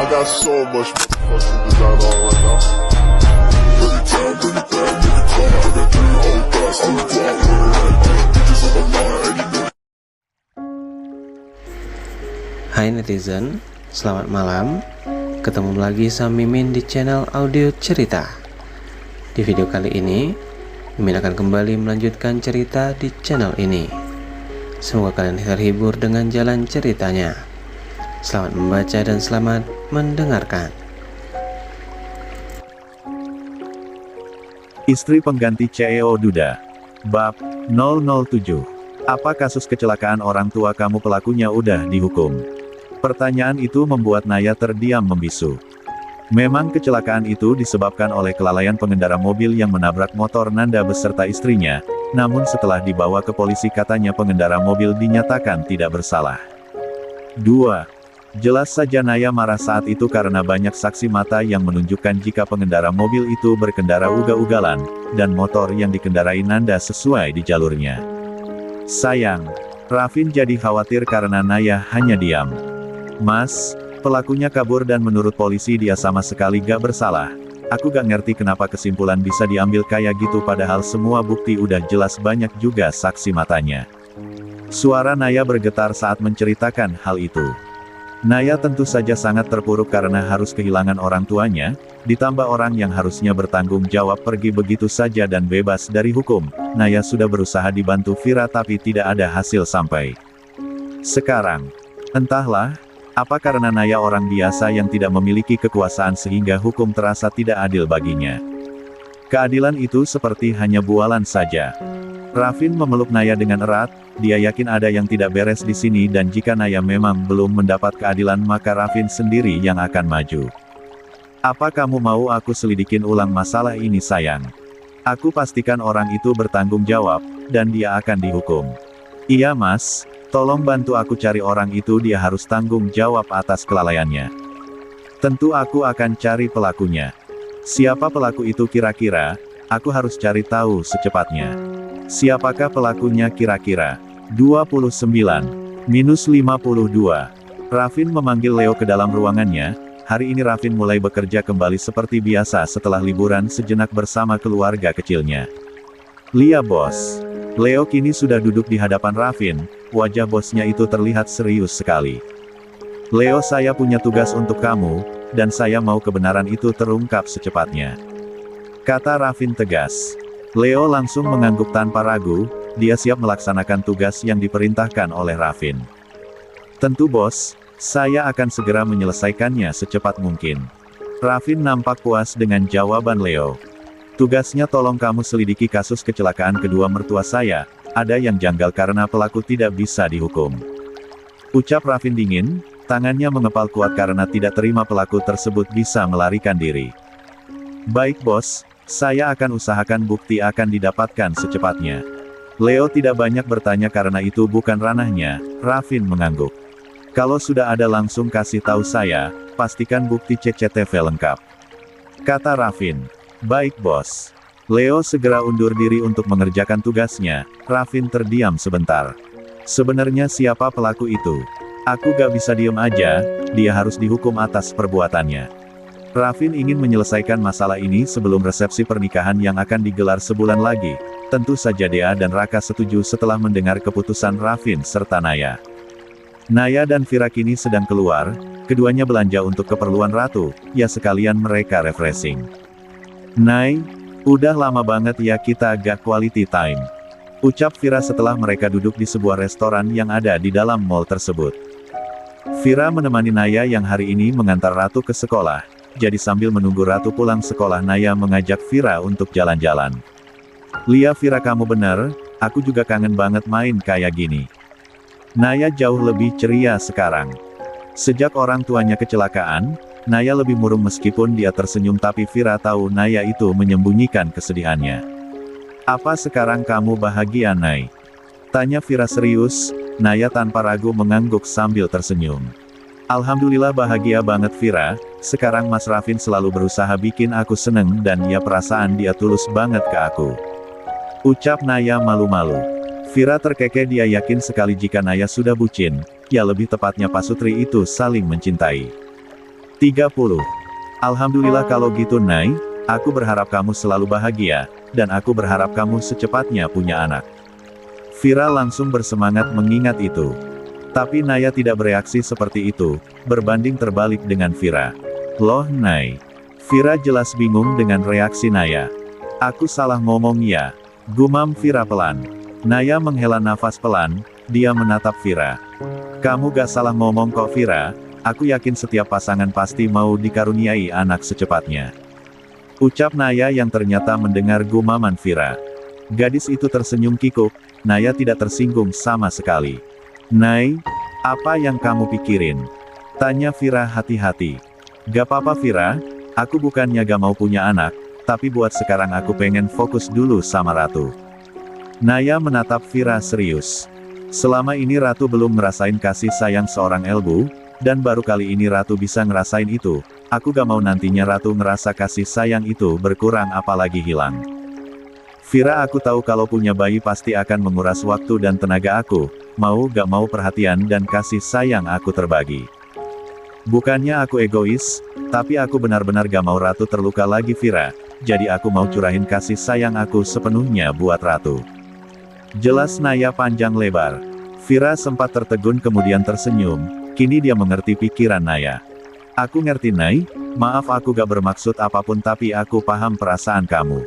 got so much motherfucking design on right now. Bring it down, bring it down, bring it down. I got that whole glass on the block. Bitches on the line, and you know. Hai netizen, selamat malam. Ketemu lagi sama Mimin di channel audio cerita. Di video kali ini, Mimin akan kembali melanjutkan cerita di channel ini. Semoga kalian terhibur dengan jalan ceritanya. Selamat membaca dan selamat mendengarkan. Istri pengganti CEO Duda. Bab 007. Apa kasus kecelakaan orang tua kamu pelakunya udah dihukum? Pertanyaan itu membuat Naya terdiam membisu. Memang kecelakaan itu disebabkan oleh kelalaian pengendara mobil yang menabrak motor Nanda beserta istrinya, namun setelah dibawa ke polisi katanya pengendara mobil dinyatakan tidak bersalah. 2. Jelas saja Naya marah saat itu karena banyak saksi mata yang menunjukkan jika pengendara mobil itu berkendara ugal-ugalan, dan motor yang dikendarai Nanda sesuai di jalurnya. Sayang, Rafin jadi khawatir karena Naya hanya diam. Mas, pelakunya kabur dan menurut polisi dia sama sekali gak bersalah. Aku gak ngerti kenapa kesimpulan bisa diambil kayak gitu padahal semua bukti udah jelas banyak juga saksi matanya. Suara Naya bergetar saat menceritakan hal itu. Naya tentu saja sangat terpuruk karena harus kehilangan orang tuanya, ditambah orang yang harusnya bertanggung jawab pergi begitu saja dan bebas dari hukum. Naya sudah berusaha dibantu Vira tapi tidak ada hasil sampai sekarang. Entahlah, apa karena Naya orang biasa yang tidak memiliki kekuasaan sehingga hukum terasa tidak adil baginya. Keadilan itu seperti hanya bualan saja. Rafin memeluk Naya dengan erat, dia yakin ada yang tidak beres di sini dan jika Naya memang belum mendapat keadilan maka Rafin sendiri yang akan maju. Apa kamu mau aku selidikin ulang masalah ini sayang? Aku pastikan orang itu bertanggung jawab, dan dia akan dihukum. Iya mas. Tolong bantu aku cari orang itu dia harus tanggung jawab atas kelalaiannya. Tentu aku akan cari pelakunya. Siapa pelaku itu kira-kira? Aku harus cari tahu secepatnya. Siapakah pelakunya kira-kira? 29-52. Rafin memanggil Leo ke dalam ruangannya. Hari ini Rafin mulai bekerja kembali seperti biasa setelah liburan sejenak bersama keluarga kecilnya. Lia bos. Leo kini sudah duduk di hadapan Rafin. Wajah bosnya itu terlihat serius sekali. Leo, saya punya tugas untuk kamu, dan saya mau kebenaran itu terungkap secepatnya. Kata Rafin tegas. Leo langsung mengangguk tanpa ragu, dia siap melaksanakan tugas yang diperintahkan oleh Rafin. Tentu bos, saya akan segera menyelesaikannya secepat mungkin. Rafin nampak puas dengan jawaban Leo. Tugasnya tolong kamu selidiki kasus kecelakaan kedua mertua saya. Ada yang janggal karena pelaku tidak bisa dihukum. Ucap Rafin dingin, tangannya mengepal kuat karena tidak terima pelaku tersebut bisa melarikan diri. Baik bos, saya akan usahakan bukti akan didapatkan secepatnya. Leo tidak banyak bertanya karena itu bukan ranahnya. Rafin mengangguk. Kalau sudah ada langsung kasih tahu saya, pastikan bukti CCTV lengkap. Kata Rafin. Baik bos. Leo segera undur diri untuk mengerjakan tugasnya. Rafin terdiam sebentar. Sebenarnya siapa pelaku itu? Aku gak bisa diem aja, dia harus dihukum atas perbuatannya. Rafin ingin menyelesaikan masalah ini sebelum resepsi pernikahan yang akan digelar sebulan lagi. Tentu saja Dea dan Raka setuju setelah mendengar keputusan Rafin serta Naya. Naya dan Vira kini sedang keluar, keduanya belanja untuk keperluan Ratu, ya sekalian mereka refreshing. Nay, udah lama banget ya kita gak quality time. Ucap Vira setelah mereka duduk di sebuah restoran yang ada di dalam mall tersebut. Vira menemani Naya yang hari ini mengantar Ratu ke sekolah, jadi sambil menunggu Ratu pulang sekolah Naya mengajak Vira untuk jalan-jalan. Lia Vira kamu bener, aku juga kangen banget main kayak gini. Naya jauh lebih ceria sekarang. Sejak orang tuanya kecelakaan, Naya lebih murung meskipun dia tersenyum tapi Vira tahu Naya itu menyembunyikan kesedihannya. Apa sekarang kamu bahagia Nay? Tanya Vira serius, Naya tanpa ragu mengangguk sambil tersenyum. Alhamdulillah bahagia banget Vira, sekarang Mas Rafin selalu berusaha bikin aku seneng dan ya perasaan dia tulus banget ke aku. Ucap Naya malu-malu. Vira terkekeh dia yakin sekali jika Naya sudah bucin, ya lebih tepatnya Pak Sutri itu saling mencintai. 30. Alhamdulillah kalau gitu Nay, aku berharap kamu selalu bahagia, dan aku berharap kamu secepatnya punya anak. Vira langsung bersemangat mengingat itu. Tapi Naya tidak bereaksi seperti itu, berbanding terbalik dengan Vira. Loh Nay. Vira jelas bingung dengan reaksi Naya. Aku salah ngomong ya. Gumam Vira pelan. Naya menghela nafas pelan, dia menatap Vira. Kamu gak salah ngomong kok Vira, aku yakin setiap pasangan pasti mau dikaruniai anak secepatnya. Ucap Naya yang ternyata mendengar gumaman Vira. Gadis itu tersenyum kikuk, Naya tidak tersinggung sama sekali. Nay, apa yang kamu pikirin? Tanya Vira hati-hati. Gak apa-apa Vira, aku bukannya gak mau punya anak, tapi buat sekarang aku pengen fokus dulu sama Ratu. Naya menatap Vira serius. Selama ini Ratu belum ngerasain kasih sayang seorang Elbu, dan baru kali ini Ratu bisa ngerasain itu, aku gak mau nantinya Ratu ngerasa kasih sayang itu berkurang apalagi hilang. Vira aku tahu kalau punya bayi pasti akan menguras waktu dan tenaga aku, mau gak mau perhatian dan kasih sayang aku terbagi. Bukannya aku egois, tapi aku benar-benar gak mau Ratu terluka lagi Vira, jadi aku mau curahin kasih sayang aku sepenuhnya buat Ratu. Jelas Naya panjang lebar. Vira sempat tertegun kemudian tersenyum, kini dia mengerti pikiran Naya. Aku ngerti Nay, maaf aku gak bermaksud apapun tapi aku paham perasaan kamu.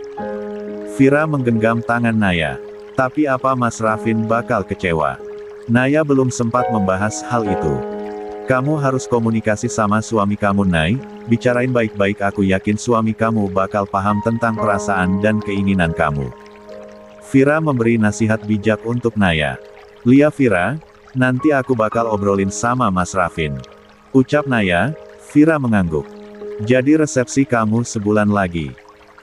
Vira menggenggam tangan Naya. Tapi apa Mas Rafin bakal kecewa? Naya belum sempat membahas hal itu. Kamu harus komunikasi sama suami kamu Nay, bicarain baik-baik aku yakin suami kamu bakal paham tentang perasaan dan keinginan kamu. Vira memberi nasihat bijak untuk Naya. Lia Vira, nanti aku bakal obrolin sama Mas Rafin. Ucap Naya, Vira mengangguk. Jadi resepsi kamu sebulan lagi?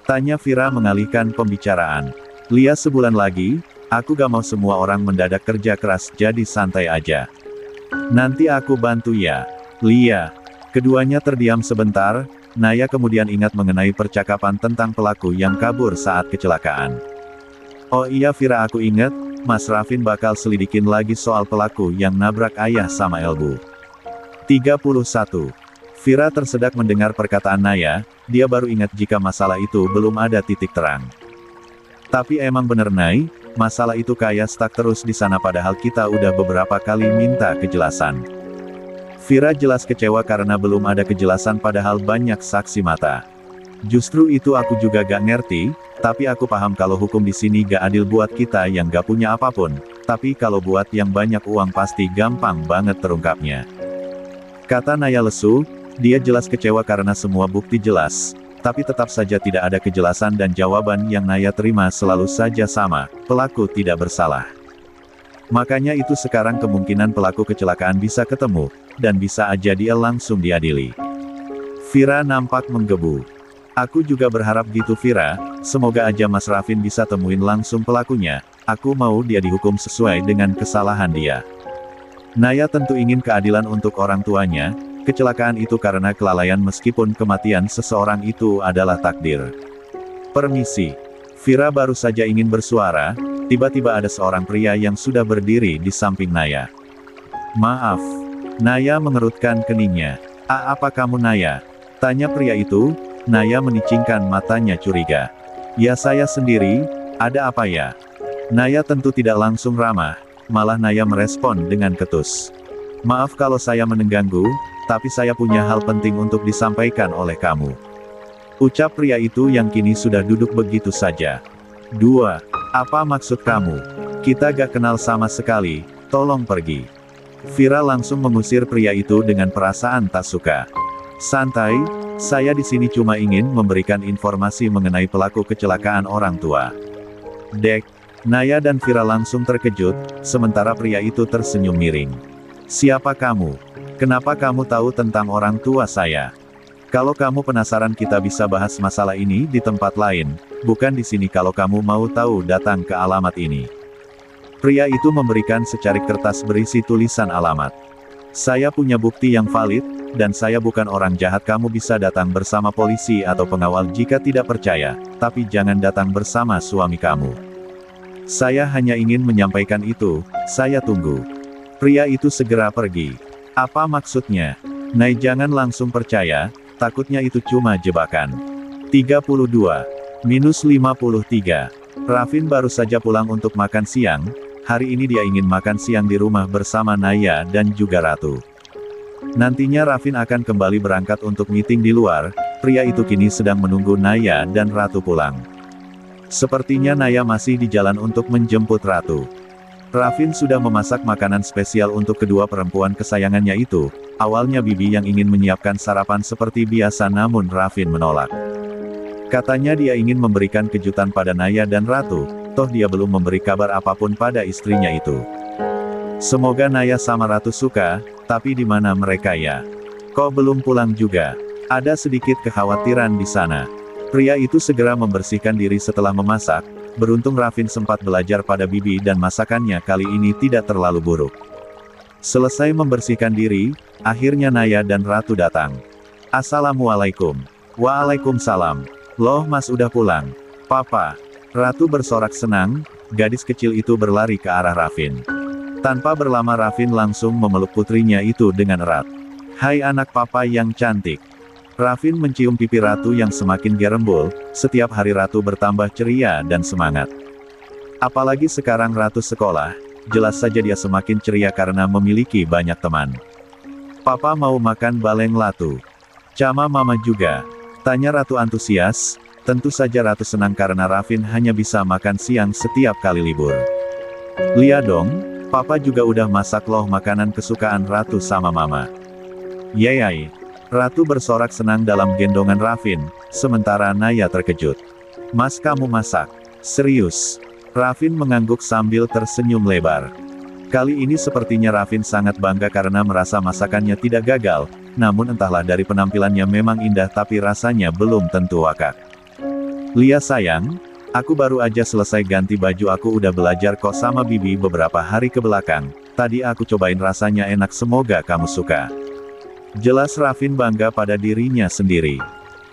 Tanya Vira mengalihkan pembicaraan. Lia sebulan lagi, aku gak mau semua orang mendadak kerja keras jadi santai aja. Nanti aku bantu ya, Lia. Keduanya terdiam sebentar, Naya kemudian ingat mengenai percakapan tentang pelaku yang kabur saat kecelakaan. Oh iya Vira aku ingat, Mas Rafin bakal selidikin lagi soal pelaku yang nabrak ayah sama Elbu. 31. Vira tersedak mendengar perkataan Naya, dia baru ingat jika masalah itu belum ada titik terang. Tapi emang bener Nay, masalah itu kayak stuck terus di sana padahal kita udah beberapa kali minta kejelasan. Vira jelas kecewa karena belum ada kejelasan padahal banyak saksi mata. Justru itu aku juga gak ngerti, tapi aku paham kalau hukum di sini gak adil buat kita yang gak punya apapun, tapi kalau buat yang banyak uang pasti gampang banget terungkapnya. Kata Naya lesu, dia jelas kecewa karena semua bukti jelas, tapi tetap saja tidak ada kejelasan dan jawaban yang Naya terima selalu saja sama, pelaku tidak bersalah. Makanya itu sekarang kemungkinan pelaku kecelakaan bisa ketemu, dan bisa aja dia langsung diadili. Vira nampak menggebu. Aku juga berharap gitu Vira, semoga aja Mas Rafin bisa temuin langsung pelakunya, aku mau dia dihukum sesuai dengan kesalahan dia. Naya tentu ingin keadilan untuk orang tuanya, kecelakaan itu karena kelalaian meskipun kematian seseorang itu adalah takdir. Permisi. Vira baru saja ingin bersuara, tiba-tiba ada seorang pria yang sudah berdiri di samping Naya. Maaf. Naya mengerutkan keningnya. Apa kamu Naya? Tanya pria itu. Naya menicingkan matanya curiga. Ya saya sendiri, ada apa ya? Naya tentu tidak langsung ramah, malah Naya merespon dengan ketus. Maaf kalau saya mengganggu, tapi saya punya hal penting untuk disampaikan oleh kamu. Ucap pria itu yang kini sudah duduk begitu saja. 2. Apa maksud kamu? Kita gak kenal sama sekali, tolong pergi. Vira langsung mengusir pria itu dengan perasaan tak suka. Santai, saya di sini cuma ingin memberikan informasi mengenai pelaku kecelakaan orang tua. Dek, Naya dan Vira langsung terkejut, sementara pria itu tersenyum miring. Siapa kamu? Kenapa kamu tahu tentang orang tua saya? Kalau kamu penasaran kita bisa bahas masalah ini di tempat lain, bukan di sini kalau kamu mau tahu datang ke alamat ini. Pria itu memberikan secarik kertas berisi tulisan alamat. Saya punya bukti yang valid, dan saya bukan orang jahat kamu bisa datang bersama polisi atau pengawal jika tidak percaya, tapi jangan datang bersama suami kamu. Saya hanya ingin menyampaikan itu, saya tunggu. Pria itu segera pergi. Apa maksudnya? Nay jangan langsung percaya, takutnya itu cuma jebakan. 32-53. Rafin baru saja pulang untuk makan siang, hari ini dia ingin makan siang di rumah bersama Naya dan juga Ratu. Nantinya Rafin akan kembali berangkat untuk meeting di luar, pria itu kini sedang menunggu Naya dan Ratu pulang. Sepertinya Naya masih di jalan untuk menjemput Ratu. Rafin sudah memasak makanan spesial untuk kedua perempuan kesayangannya itu. Awalnya Bibi yang ingin menyiapkan sarapan seperti biasa namun Rafin menolak. Katanya dia ingin memberikan kejutan pada Naya dan Ratu, toh dia belum memberi kabar apapun pada istrinya itu. Semoga Naya sama Ratu suka, tapi di mana mereka ya? Kok belum pulang juga? Ada sedikit kekhawatiran di sana. Pria itu segera membersihkan diri setelah memasak. Beruntung Rafin sempat belajar pada Bibi dan masakannya kali ini tidak terlalu buruk. Selesai membersihkan diri, akhirnya Naya dan Ratu datang. Assalamualaikum. Waalaikumsalam. Loh Mas udah pulang. Papa. Ratu bersorak senang, gadis kecil itu berlari ke arah Rafin. Tanpa berlama Rafin langsung memeluk putrinya itu dengan erat. Hai anak papa yang cantik. Rafin mencium pipi Ratu yang semakin gerembul, setiap hari Ratu bertambah ceria dan semangat. Apalagi sekarang Ratu sekolah, jelas saja dia semakin ceria karena memiliki banyak teman. Papa mau makan baleng Latu. Cama mama juga. Tanya Ratu antusias, tentu saja Ratu senang karena Rafin hanya bisa makan siang setiap kali libur. Lihat dong, papa juga udah masak loh makanan kesukaan Ratu sama mama. Yayai. Ratu bersorak senang dalam gendongan Rafin, sementara Naya terkejut. Mas kamu masak? Serius? Rafin mengangguk sambil tersenyum lebar. Kali ini sepertinya Rafin sangat bangga karena merasa masakannya tidak gagal, namun entahlah dari penampilannya memang indah tapi rasanya belum tentu wakak. Lia sayang, aku baru aja selesai ganti baju aku udah belajar kok sama Bibi beberapa hari ke belakang, tadi aku cobain rasanya enak semoga kamu suka. Jelas Rafin bangga pada dirinya sendiri.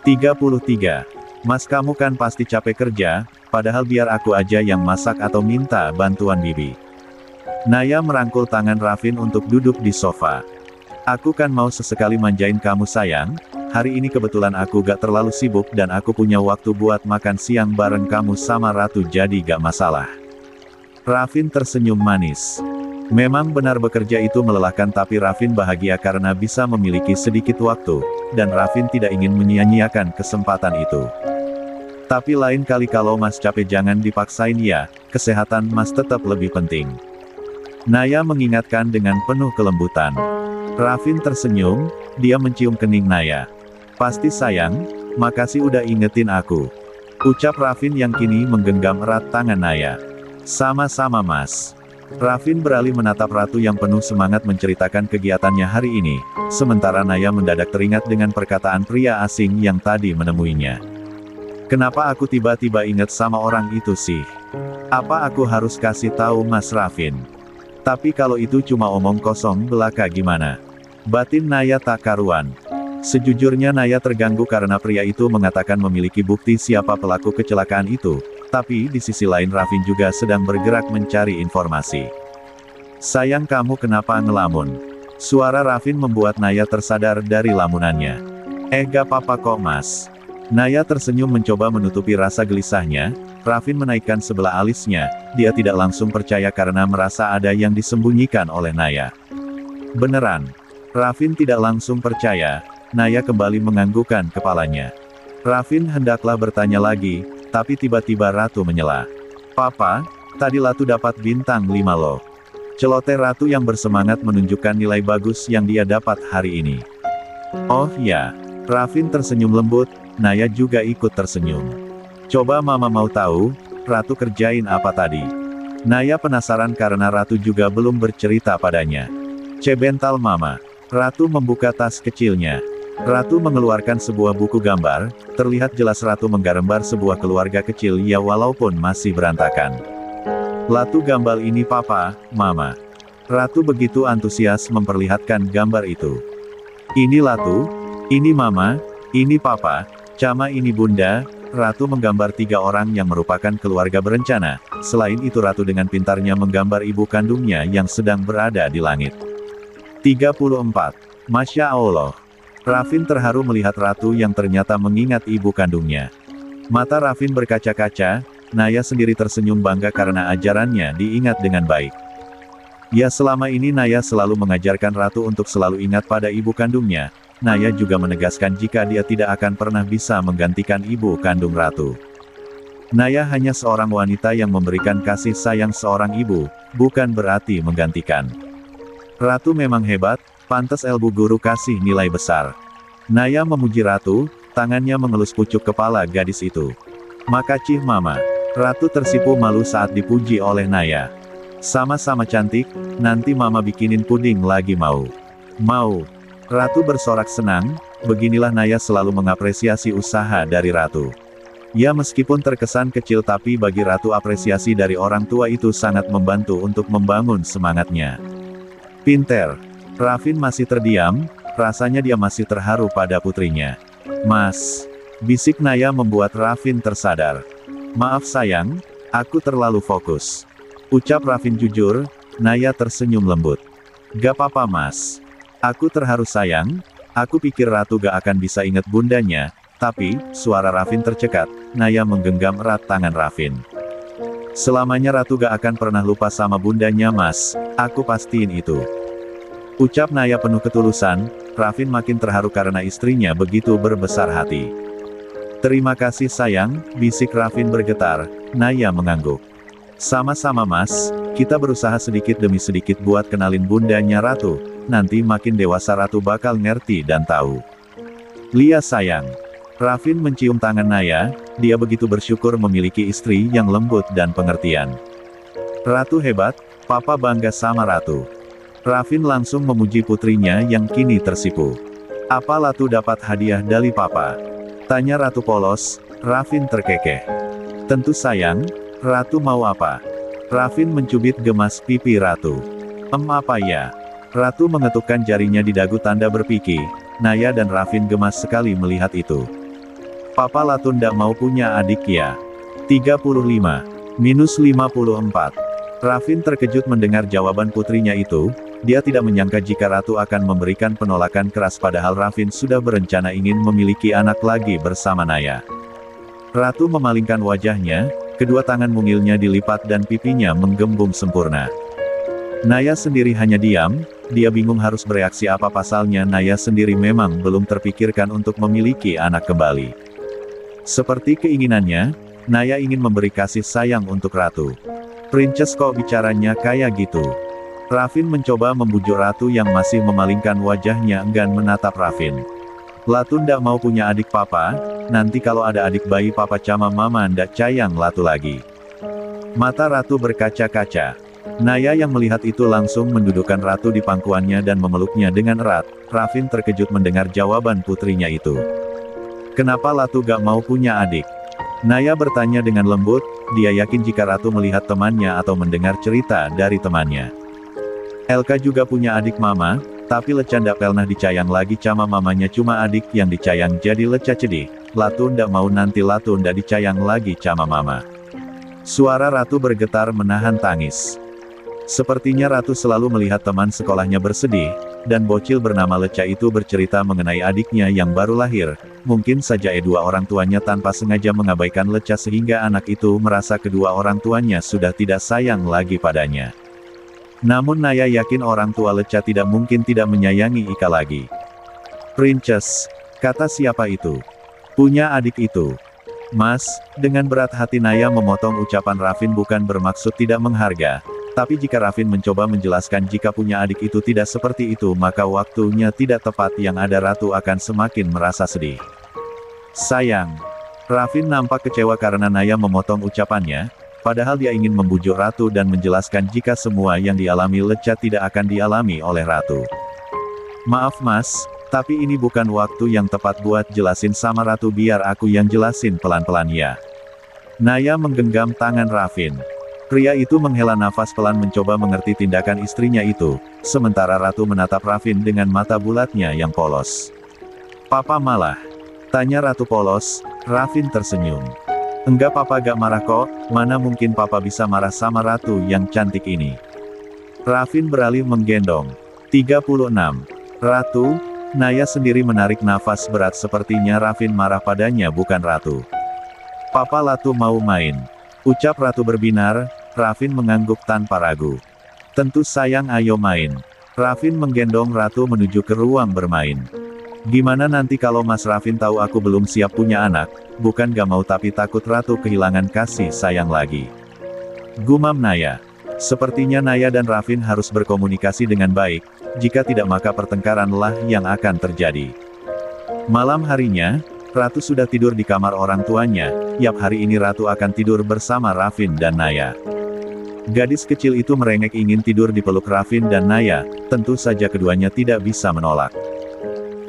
33. Mas kamu kan pasti capek kerja, padahal biar aku aja yang masak atau minta bantuan Bibi. Naya merangkul tangan Rafin untuk duduk di sofa. Aku kan mau sesekali manjain kamu sayang, hari ini kebetulan aku gak terlalu sibuk dan aku punya waktu buat makan siang bareng kamu sama Ratu jadi gak masalah. Rafin tersenyum manis. Memang benar bekerja itu melelahkan tapi Rafin bahagia karena bisa memiliki sedikit waktu, dan Rafin tidak ingin menyia-nyiakan kesempatan itu. Tapi lain kali kalau Mas capek jangan dipaksain ya, kesehatan Mas tetap lebih penting. Naya mengingatkan dengan penuh kelembutan. Rafin tersenyum, dia mencium kening Naya. Pasti sayang, makasih udah ingetin aku. Ucap Rafin yang kini menggenggam erat tangan Naya. Sama-sama Mas. Rafin beralih menatap Ratu yang penuh semangat menceritakan kegiatannya hari ini, sementara Naya mendadak teringat dengan perkataan pria asing yang tadi menemuinya. Kenapa aku tiba-tiba ingat sama orang itu sih? Apa aku harus kasih tahu Mas Rafin? Tapi kalau itu cuma omong kosong belaka gimana? Batin Naya tak karuan. Sejujurnya Naya terganggu karena pria itu mengatakan memiliki bukti siapa pelaku kecelakaan itu. Tapi di sisi lain Rafin juga sedang bergerak mencari informasi. Sayang kamu kenapa ngelamun? Suara Rafin membuat Naya tersadar dari lamunannya. Gak apa-apa kok Mas. Naya tersenyum mencoba menutupi rasa gelisahnya. Rafin menaikkan sebelah alisnya, dia tidak langsung percaya karena merasa ada yang disembunyikan oleh Naya. Beneran. Rafin tidak langsung percaya, Naya kembali menganggukkan kepalanya. Rafin hendaklah bertanya lagi, tapi tiba-tiba Ratu menyela. Papa, tadi Latu dapat bintang 5 loh. Celoteh Ratu yang bersemangat menunjukkan nilai bagus yang dia dapat hari ini. Oh ya, Rafin tersenyum lembut, Naya juga ikut tersenyum. Coba mama mau tahu, Ratu kerjain apa tadi? Naya penasaran karena Ratu juga belum bercerita padanya. Cebental mama. Ratu membuka tas kecilnya. Ratu mengeluarkan sebuah buku gambar, terlihat jelas Ratu menggambar sebuah keluarga kecil ya walaupun masih berantakan. Latu gambar ini papa, mama. Ratu begitu antusias memperlihatkan gambar itu. Ini Latu, ini mama, ini papa, cama ini bunda. Ratu menggambar 3 orang yang merupakan keluarga berencana, selain itu Ratu dengan pintarnya menggambar ibu kandungnya yang sedang berada di langit. 34. Masya Allah. Rafin terharu melihat ratu yang ternyata mengingat ibu kandungnya. Mata Rafin berkaca-kaca, Naya sendiri tersenyum bangga karena ajarannya diingat dengan baik. Ya, selama ini Naya selalu mengajarkan ratu untuk selalu ingat pada ibu kandungnya. Naya juga menegaskan jika dia tidak akan pernah bisa menggantikan ibu kandung ratu. Naya hanya seorang wanita yang memberikan kasih sayang seorang ibu, bukan berarti menggantikan. Ratu memang hebat, pantas ilmu guru kasih nilai besar. Naya memuji ratu, tangannya mengelus pucuk kepala gadis itu. Makasih mama. Ratu tersipu malu saat dipuji oleh Naya. Sama-sama cantik, nanti mama bikinin puding lagi mau. Mau. Ratu bersorak senang, beginilah Naya selalu mengapresiasi usaha dari ratu. Ya, meskipun terkesan kecil tapi bagi ratu apresiasi dari orang tua itu sangat membantu untuk membangun semangatnya. Pinter. Rafin masih terdiam, rasanya dia masih terharu pada putrinya. Mas. Bisik Naya membuat Rafin tersadar. Maaf sayang, aku terlalu fokus. Ucap Rafin jujur, Naya tersenyum lembut. Gak apa-apa mas. Aku terharu sayang, aku pikir ratu gak akan bisa ingat bundanya, tapi, suara Rafin tercekat, Naya menggenggam erat tangan Rafin. Selamanya ratu gak akan pernah lupa sama bundanya mas, aku pastiin itu. Ucap Naya penuh ketulusan, Rafin makin terharu karena istrinya begitu berbesar hati. Terima kasih sayang, bisik Rafin bergetar, Naya mengangguk. Sama-sama mas, kita berusaha sedikit demi sedikit buat kenalin bundanya ratu, nanti makin dewasa ratu bakal ngerti dan tahu. Lia sayang. Rafin mencium tangan Naya, dia begitu bersyukur memiliki istri yang lembut dan pengertian. Ratu hebat, papa bangga sama ratu. Rafin langsung memuji putrinya yang kini tersipu. Apa Ratu dapat hadiah dari papa? Tanya Ratu polos, Rafin terkekeh. Tentu sayang, Ratu mau apa? Rafin mencubit gemas pipi Ratu. Apa ya? Ratu mengetukkan jarinya di dagu tanda berpikir. Naya dan Rafin gemas sekali melihat itu. Papa Ratu ndak mau punya adik ya? 35. Minus 54. Rafin terkejut mendengar jawaban putrinya itu. Dia tidak menyangka jika Ratu akan memberikan penolakan keras padahal Rafin sudah berencana ingin memiliki anak lagi bersama Naya. Ratu memalingkan wajahnya, kedua tangan mungilnya dilipat dan pipinya menggembung sempurna. Naya sendiri hanya diam, dia bingung harus bereaksi apa pasalnya Naya sendiri memang belum terpikirkan untuk memiliki anak kembali. Seperti keinginannya, Naya ingin memberi kasih sayang untuk Ratu. Princess kok bicaranya kayak gitu? Rafin mencoba membujuk Ratu yang masih memalingkan wajahnya enggan menatap Rafin. Ratu ndak mau punya adik papa, nanti kalau ada adik bayi papa sama mama ndak sayang Ratu lagi. Mata Ratu berkaca-kaca. Naya yang melihat itu langsung mendudukkan Ratu di pangkuannya dan memeluknya dengan erat. Rafin terkejut mendengar jawaban putrinya itu. Kenapa Ratu gak mau punya adik? Naya bertanya dengan lembut, dia yakin jika Ratu melihat temannya atau mendengar cerita dari temannya. Elka juga punya adik mama, tapi Leca ndak pernah dicayang lagi sama mamanya cuma adik yang dicayang jadi Leca cedih. Ratu ndak mau nanti Ratu ndak dicayang lagi sama mama. Suara Ratu bergetar menahan tangis. Sepertinya Ratu selalu melihat teman sekolahnya bersedih, dan bocil bernama Leca itu bercerita mengenai adiknya yang baru lahir. Mungkin saja dua orang tuanya tanpa sengaja mengabaikan Leca sehingga anak itu merasa kedua orang tuanya sudah tidak sayang lagi padanya. Namun Naya yakin orang tua Leca tidak mungkin tidak menyayangi Ika lagi. Princess, kata siapa itu? Punya adik itu. Mas, dengan berat hati Naya memotong ucapan Rafin bukan bermaksud tidak mengharga. Tapi jika Rafin mencoba menjelaskan jika punya adik itu tidak seperti itu maka waktunya tidak tepat yang ada Ratu akan semakin merasa sedih. Sayang. Rafin nampak kecewa karena Naya memotong ucapannya. Padahal dia ingin membujuk Ratu dan menjelaskan jika semua yang dialami Leca tidak akan dialami oleh Ratu. Maaf mas, tapi ini bukan waktu yang tepat buat jelasin sama Ratu biar aku yang jelasin pelan-pelan ya. Naya menggenggam tangan Rafin. Pria itu menghela nafas pelan mencoba mengerti tindakan istrinya itu, sementara Ratu menatap Rafin dengan mata bulatnya yang polos. Papa malah? Tanya Ratu polos. Rafin tersenyum. Enggak papa gak marah kok, mana mungkin papa bisa marah sama Ratu yang cantik ini. Rafin beralih menggendong. 36. Ratu? Naya sendiri menarik nafas berat, sepertinya Rafin marah padanya bukan Ratu. Papa Latu mau main. Ucap Ratu berbinar. Rafin mengangguk tanpa ragu. Tentu sayang, ayo main. Rafin menggendong Ratu menuju ke ruang bermain. Gimana nanti kalau Mas Rafin tahu aku belum siap punya anak? Bukan gak mau tapi takut Ratu kehilangan kasih sayang lagi. Gumam Naya. Sepertinya Naya dan Rafin harus berkomunikasi dengan baik, jika tidak maka pertengkaranlah yang akan terjadi. Malam harinya, Ratu sudah tidur di kamar orang tuanya. Yap, hari ini Ratu akan tidur bersama Rafin dan Naya. Gadis kecil itu merengek ingin tidur di peluk Rafin dan Naya, tentu saja keduanya tidak bisa menolak.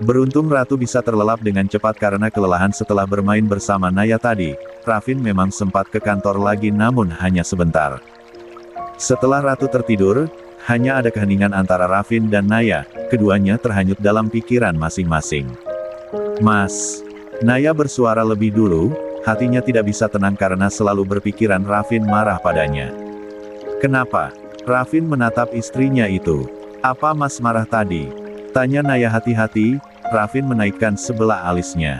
Beruntung Ratu bisa terlelap dengan cepat karena kelelahan setelah bermain bersama Naya tadi. Rafin memang sempat ke kantor lagi namun hanya sebentar. Setelah Ratu tertidur, hanya ada keheningan antara Rafin dan Naya, keduanya terhanyut dalam pikiran masing-masing. Mas. Naya bersuara lebih dulu, hatinya tidak bisa tenang karena selalu berpikiran Rafin marah padanya. Kenapa? Rafin menatap istrinya itu. Apa Mas marah tadi? Tanya Naya hati-hati. Rafin menaikkan sebelah alisnya.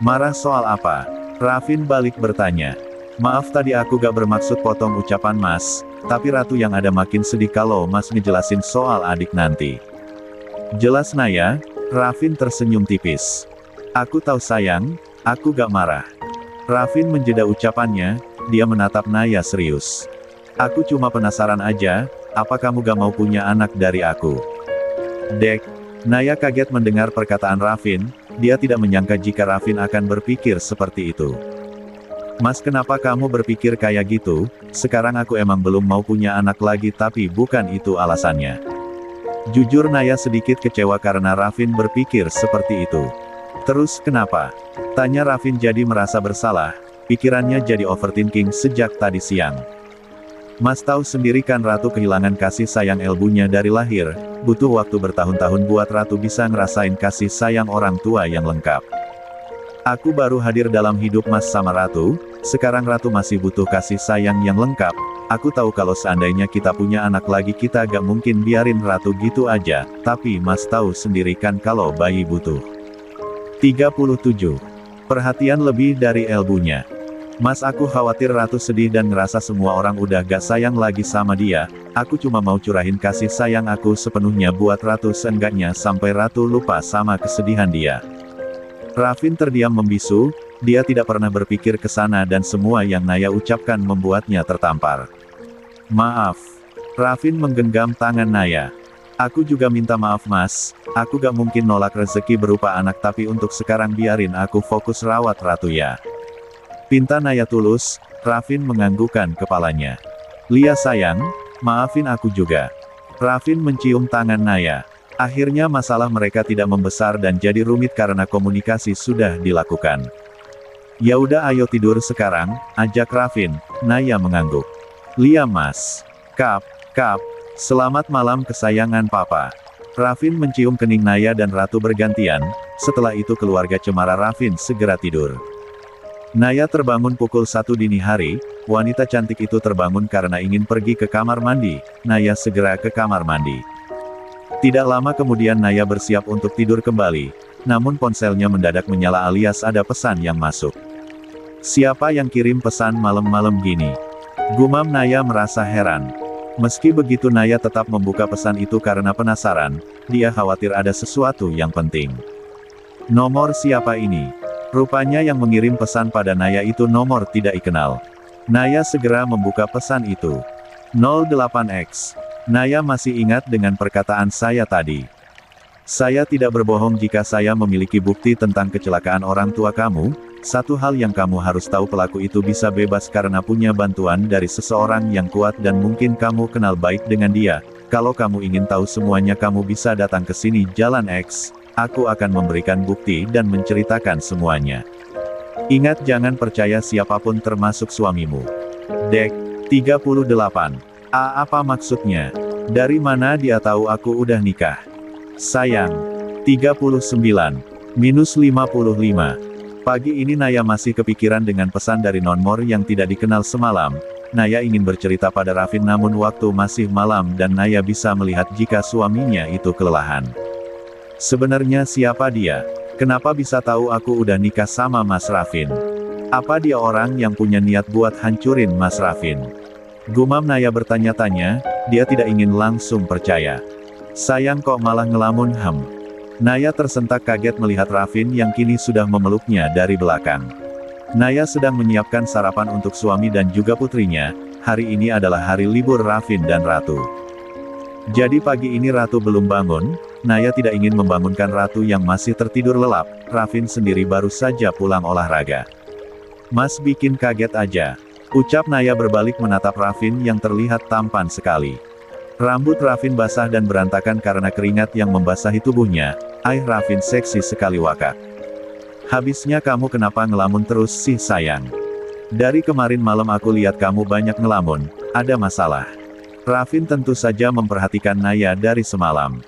Marah soal apa? Rafin balik bertanya. Maaf tadi aku gak bermaksud potong ucapan Mas, tapi Ratu yang ada makin sedih kalau Mas ngejelasin soal adik nanti. Jelas Naya. Rafin tersenyum tipis. Aku tahu sayang, aku gak marah. Rafin menjeda ucapannya, dia menatap Naya serius. Aku cuma penasaran aja, apa kamu gak mau punya anak dari aku? Dek. Naya kaget mendengar perkataan Rafin, dia tidak menyangka jika Rafin akan berpikir seperti itu. Mas, kenapa kamu berpikir kayak gitu? Sekarang aku emang belum mau punya anak lagi tapi bukan itu alasannya. Jujur Naya sedikit kecewa karena Rafin berpikir seperti itu. Terus kenapa? Tanya Rafin jadi merasa bersalah, pikirannya jadi overthinking sejak tadi siang. Mas tahu sendiri kan Ratu kehilangan kasih sayang elbunya dari lahir, butuh waktu bertahun-tahun buat Ratu bisa ngerasain kasih sayang orang tua yang lengkap. Aku baru hadir dalam hidup Mas sama Ratu, sekarang Ratu masih butuh kasih sayang yang lengkap. Aku tahu kalau seandainya kita punya anak lagi kita gak mungkin biarin Ratu gitu aja, tapi Mas tahu sendiri kan kalau bayi butuh 37 perhatian lebih dari elbunya. Mas, aku khawatir Ratu sedih dan ngerasa semua orang udah gak sayang lagi sama dia. Aku cuma mau curahin kasih sayang aku sepenuhnya buat Ratu, seenggaknya sampai Ratu lupa sama kesedihan dia. Rafin terdiam membisu, dia tidak pernah berpikir ke sana dan semua yang Naya ucapkan membuatnya tertampar. Maaf. Rafin menggenggam tangan Naya. Aku juga minta maaf Mas, aku gak mungkin nolak rezeki berupa anak tapi untuk sekarang biarin aku fokus rawat Ratu ya. Pinta Naya tulus. Rafin menganggukkan kepalanya. Lia sayang, maafin aku juga. Rafin mencium tangan Naya. Akhirnya masalah mereka tidak membesar dan jadi rumit karena komunikasi sudah dilakukan. Ya udah ayo tidur sekarang, ajak Rafin. Naya mengangguk. Lia Mas. Kap, selamat malam kesayangan Papa. Rafin mencium kening Naya dan Ratu bergantian, setelah itu keluarga cemara Rafin segera tidur. Naya terbangun pukul 1 dini hari, wanita cantik itu terbangun karena ingin pergi ke kamar mandi. Naya segera ke kamar mandi. Tidak lama kemudian Naya bersiap untuk tidur kembali, namun ponselnya mendadak menyala alias ada pesan yang masuk. Siapa yang kirim pesan malam-malam gini? Gumam Naya merasa heran. Meski begitu Naya tetap membuka pesan itu karena penasaran, dia khawatir ada sesuatu yang penting. Nomor siapa ini? Rupanya yang mengirim pesan pada Naya itu nomor tidak dikenal. Naya segera membuka pesan itu. 08X. Naya masih ingat dengan perkataan saya tadi. Saya tidak berbohong jika saya memiliki bukti tentang kecelakaan orang tua kamu. Satu hal yang kamu harus tahu, pelaku itu bisa bebas karena punya bantuan dari seseorang yang kuat dan mungkin kamu kenal baik dengan dia. Kalau kamu ingin tahu semuanya kamu bisa datang ke sini Jalan X. Aku akan memberikan bukti dan menceritakan semuanya. Ingat jangan percaya siapapun termasuk suamimu. Dek. 38. Apa maksudnya? Dari mana dia tahu aku udah nikah? Sayang. 39. Minus 55. Pagi ini Naya masih kepikiran dengan pesan dari Nonmor yang tidak dikenal semalam. Naya ingin bercerita pada Rafin namun waktu masih malam dan Naya bisa melihat jika suaminya itu kelelahan. Sebenarnya siapa dia? Kenapa bisa tahu aku udah nikah sama Mas Rafin? Apa dia orang yang punya niat buat hancurin Mas Rafin? Gumam Naya bertanya-tanya, dia tidak ingin langsung percaya. Sayang kok malah ngelamun Naya tersentak kaget melihat Rafin yang kini sudah memeluknya dari belakang. Naya sedang menyiapkan sarapan untuk suami dan juga putrinya. Hari ini adalah hari libur Rafin dan Ratu. Jadi pagi ini Ratu belum bangun. Naya tidak ingin membangunkan Ratu yang masih tertidur lelap. Rafin sendiri baru saja pulang olahraga. Mas bikin kaget aja, ucap Naya berbalik menatap Rafin yang terlihat tampan sekali. Rambut Rafin basah dan berantakan karena keringat yang membasahi tubuhnya. Rafin seksi sekali wakak. Habisnya kamu kenapa ngelamun terus sih sayang? Dari kemarin malam aku lihat kamu banyak ngelamun, ada masalah? Rafin tentu saja memperhatikan Naya dari semalam.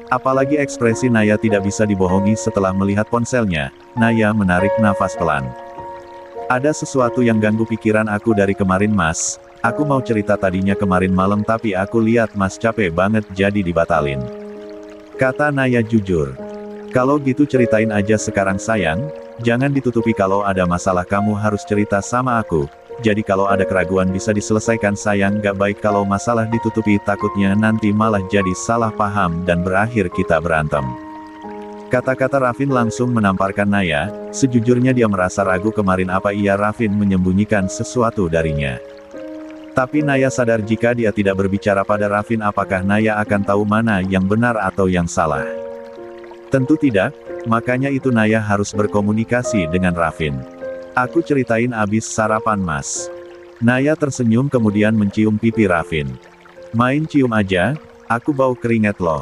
Apalagi ekspresi Naya tidak bisa dibohongi setelah melihat ponselnya. Naya menarik nafas pelan. Ada sesuatu yang ganggu pikiran aku dari kemarin Mas. Aku mau cerita tadinya kemarin malam tapi aku lihat Mas capek banget jadi dibatalin. Kata Naya jujur. Kalau gitu ceritain aja sekarang sayang. Jangan ditutupi kalau ada masalah kamu harus cerita sama aku. Jadi kalau ada keraguan bisa diselesaikan sayang, gak baik kalau masalah ditutupi takutnya nanti malah jadi salah paham dan berakhir kita berantem. Kata-kata Rafin langsung menamparkan Naya, sejujurnya dia merasa ragu kemarin apa iya Rafin menyembunyikan sesuatu darinya. Tapi Naya sadar jika dia tidak berbicara pada Rafin apakah Naya akan tahu mana yang benar atau yang salah. Tentu tidak, makanya itu Naya harus berkomunikasi dengan Rafin. Aku ceritain abis sarapan Mas. Naya tersenyum kemudian mencium pipi Rafin. Main cium aja, aku bau keringat loh.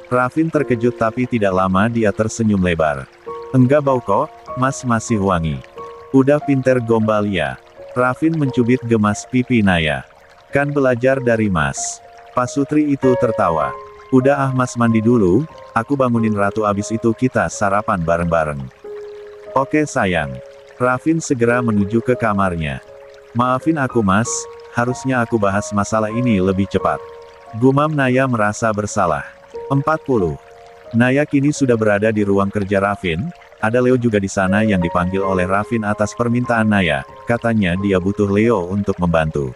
Rafin terkejut tapi tidak lama dia tersenyum lebar. Enggak bau kok, Mas masih wangi. Udah pinter gombal ya. Rafin mencubit gemas pipi Naya. Kan belajar dari Mas. Pasutri itu tertawa. Udah Mas mandi dulu, aku bangunin Ratu abis itu kita sarapan bareng-bareng. Oke sayang. Rafin segera menuju ke kamarnya. Maafin aku Mas, harusnya aku bahas masalah ini lebih cepat. Gumam Naya merasa bersalah. 40. Naya kini sudah berada di ruang kerja Rafin. Ada Leo juga di sana yang dipanggil oleh Rafin atas permintaan Naya. Katanya dia butuh Leo untuk membantu.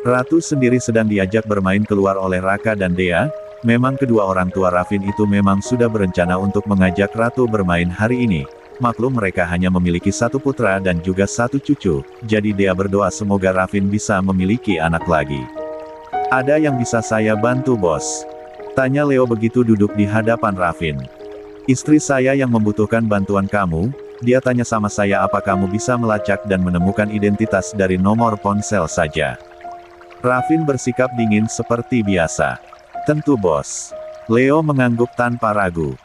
Ratu sendiri sedang diajak bermain keluar oleh Raka dan Dea. Memang kedua orang tua Rafin itu memang sudah berencana untuk mengajak Ratu bermain hari ini. Maklum mereka hanya memiliki satu putra dan juga satu cucu, jadi Dea berdoa semoga Rafin bisa memiliki anak lagi. Ada yang bisa saya bantu bos? Tanya Leo begitu duduk di hadapan Rafin. Istri saya yang membutuhkan bantuan kamu, dia tanya sama saya apa kamu bisa melacak dan menemukan identitas dari nomor ponsel saja. Rafin bersikap dingin seperti biasa. Tentu bos. Leo mengangguk tanpa ragu.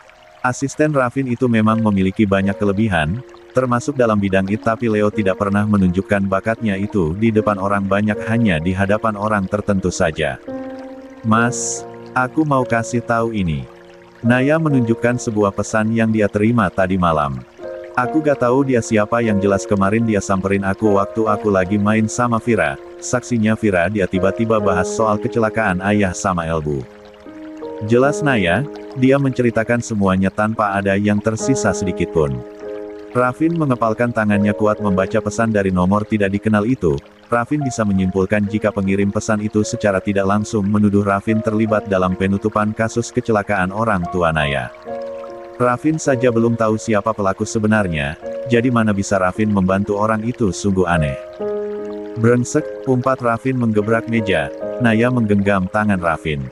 Asisten Rafin itu memang memiliki banyak kelebihan, termasuk dalam bidang IT tapi Leo tidak pernah menunjukkan bakatnya itu di depan orang banyak hanya di hadapan orang tertentu saja. Mas, aku mau kasih tahu ini. Naya menunjukkan sebuah pesan yang dia terima tadi malam. Aku gak tahu dia siapa yang jelas kemarin dia samperin aku waktu aku lagi main sama Vira. Saksinya Vira dia tiba-tiba bahas soal kecelakaan ayah sama Elbu. Jelas Naya, dia menceritakan semuanya tanpa ada yang tersisa sedikitpun. Rafin mengepalkan tangannya kuat membaca pesan dari nomor tidak dikenal itu. Rafin bisa menyimpulkan jika pengirim pesan itu secara tidak langsung menuduh Rafin terlibat dalam penutupan kasus kecelakaan orang tua Naya. Rafin saja belum tahu siapa pelaku sebenarnya, jadi mana bisa Rafin membantu orang itu sungguh aneh. Brengsek, umpat Rafin menggebrak meja. Naya menggenggam tangan Rafin.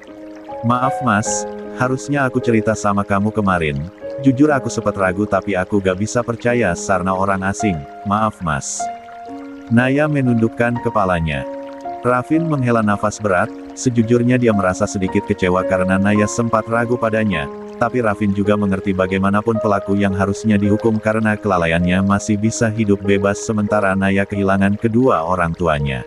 Maaf Mas, harusnya aku cerita sama kamu kemarin. Jujur aku sempat ragu tapi aku gak bisa percaya sarna orang asing. Maaf Mas. Naya menundukkan kepalanya. Rafin menghela nafas berat, sejujurnya dia merasa sedikit kecewa karena Naya sempat ragu padanya. Tapi Rafin juga mengerti bagaimanapun pelaku yang harusnya dihukum karena kelalaiannya masih bisa hidup bebas sementara Naya kehilangan kedua orang tuanya.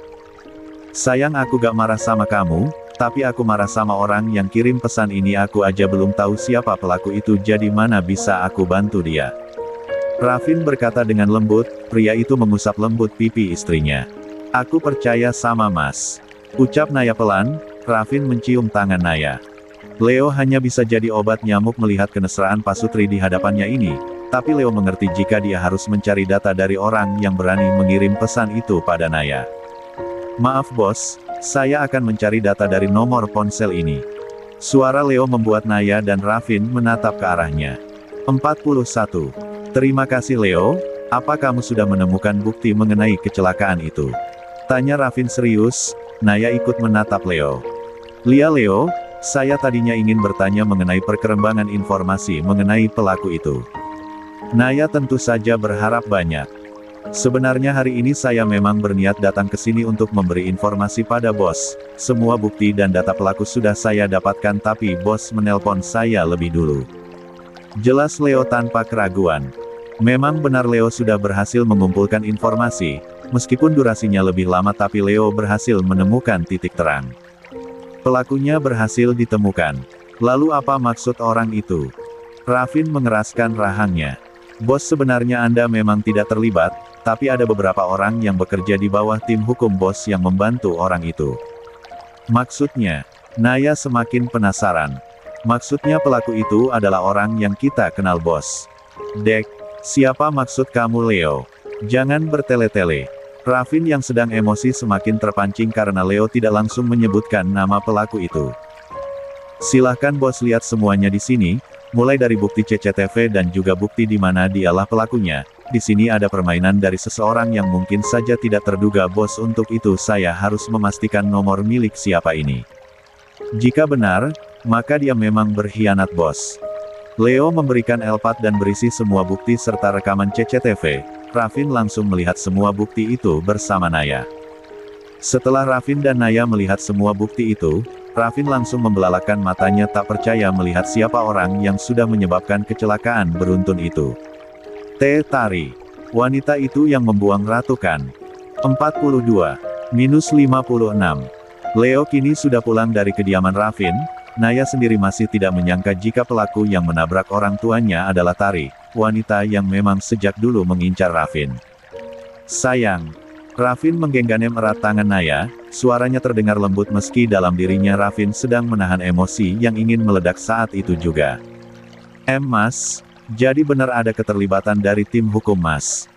Sayang aku gak marah sama kamu. Tapi aku marah sama orang yang kirim pesan ini aku aja belum tahu siapa pelaku itu jadi mana bisa aku bantu dia. Rafin berkata dengan lembut, pria itu mengusap lembut pipi istrinya. Aku percaya sama Mas. Ucap Naya pelan, Rafin mencium tangan Naya. Leo hanya bisa jadi obat nyamuk melihat kenesraan Pasutri di hadapannya ini, tapi Leo mengerti jika dia harus mencari data dari orang yang berani mengirim pesan itu pada Naya. Maaf bos, saya akan mencari data dari nomor ponsel ini. Suara Leo membuat Naya dan Raffin menatap ke arahnya. 41. Terima kasih Leo, apa kamu sudah menemukan bukti mengenai kecelakaan itu? Tanya Raffin serius. Naya ikut menatap Leo. Leo, saya tadinya ingin bertanya mengenai perkembangan informasi mengenai pelaku itu. Naya tentu saja berharap banyak. Sebenarnya hari ini saya memang berniat datang ke sini untuk memberi informasi pada bos. Semua bukti dan data pelaku sudah saya dapatkan tapi bos menelpon saya lebih dulu. Jelas Leo tanpa keraguan. Memang benar Leo sudah berhasil mengumpulkan informasi. Meskipun durasinya lebih lama tapi Leo berhasil menemukan titik terang. Pelakunya berhasil ditemukan. Lalu apa maksud orang itu? Raffin mengeraskan rahangnya. Bos sebenarnya Anda memang tidak terlibat, tapi ada beberapa orang yang bekerja di bawah tim hukum bos yang membantu orang itu. Maksudnya? Naya semakin penasaran. Maksudnya pelaku itu adalah orang yang kita kenal bos. Dek, siapa maksud kamu Leo? Jangan bertele-tele. Raffin yang sedang emosi semakin terpancing karena Leo tidak langsung menyebutkan nama pelaku itu. Silahkan bos lihat semuanya di sini, mulai dari bukti CCTV dan juga bukti di mana dialah pelakunya. Di sini ada permainan dari seseorang yang mungkin saja tidak terduga bos. Untuk itu saya harus memastikan nomor milik siapa ini. Jika benar, maka dia memang berkhianat bos. Leo memberikan L4 dan berisi semua bukti serta rekaman CCTV. Raffin langsung melihat semua bukti itu bersama Naya. Setelah Raffin dan Naya melihat semua bukti itu, Raffin langsung membelalakan matanya tak percaya melihat siapa orang yang sudah menyebabkan kecelakaan beruntun itu. Tari. Wanita itu yang membuang Ratu kan? 42. Minus 56. Leo kini sudah pulang dari kediaman Raffin. Naya sendiri masih tidak menyangka jika pelaku yang menabrak orang tuanya adalah Tari, wanita yang memang sejak dulu mengincar Raffin. Sayang. Raffin menggenggamnya erat tangan Naya, suaranya terdengar lembut meski dalam dirinya Raffin sedang menahan emosi yang ingin meledak saat itu juga. Mas, jadi benar ada keterlibatan dari tim hukum Mas.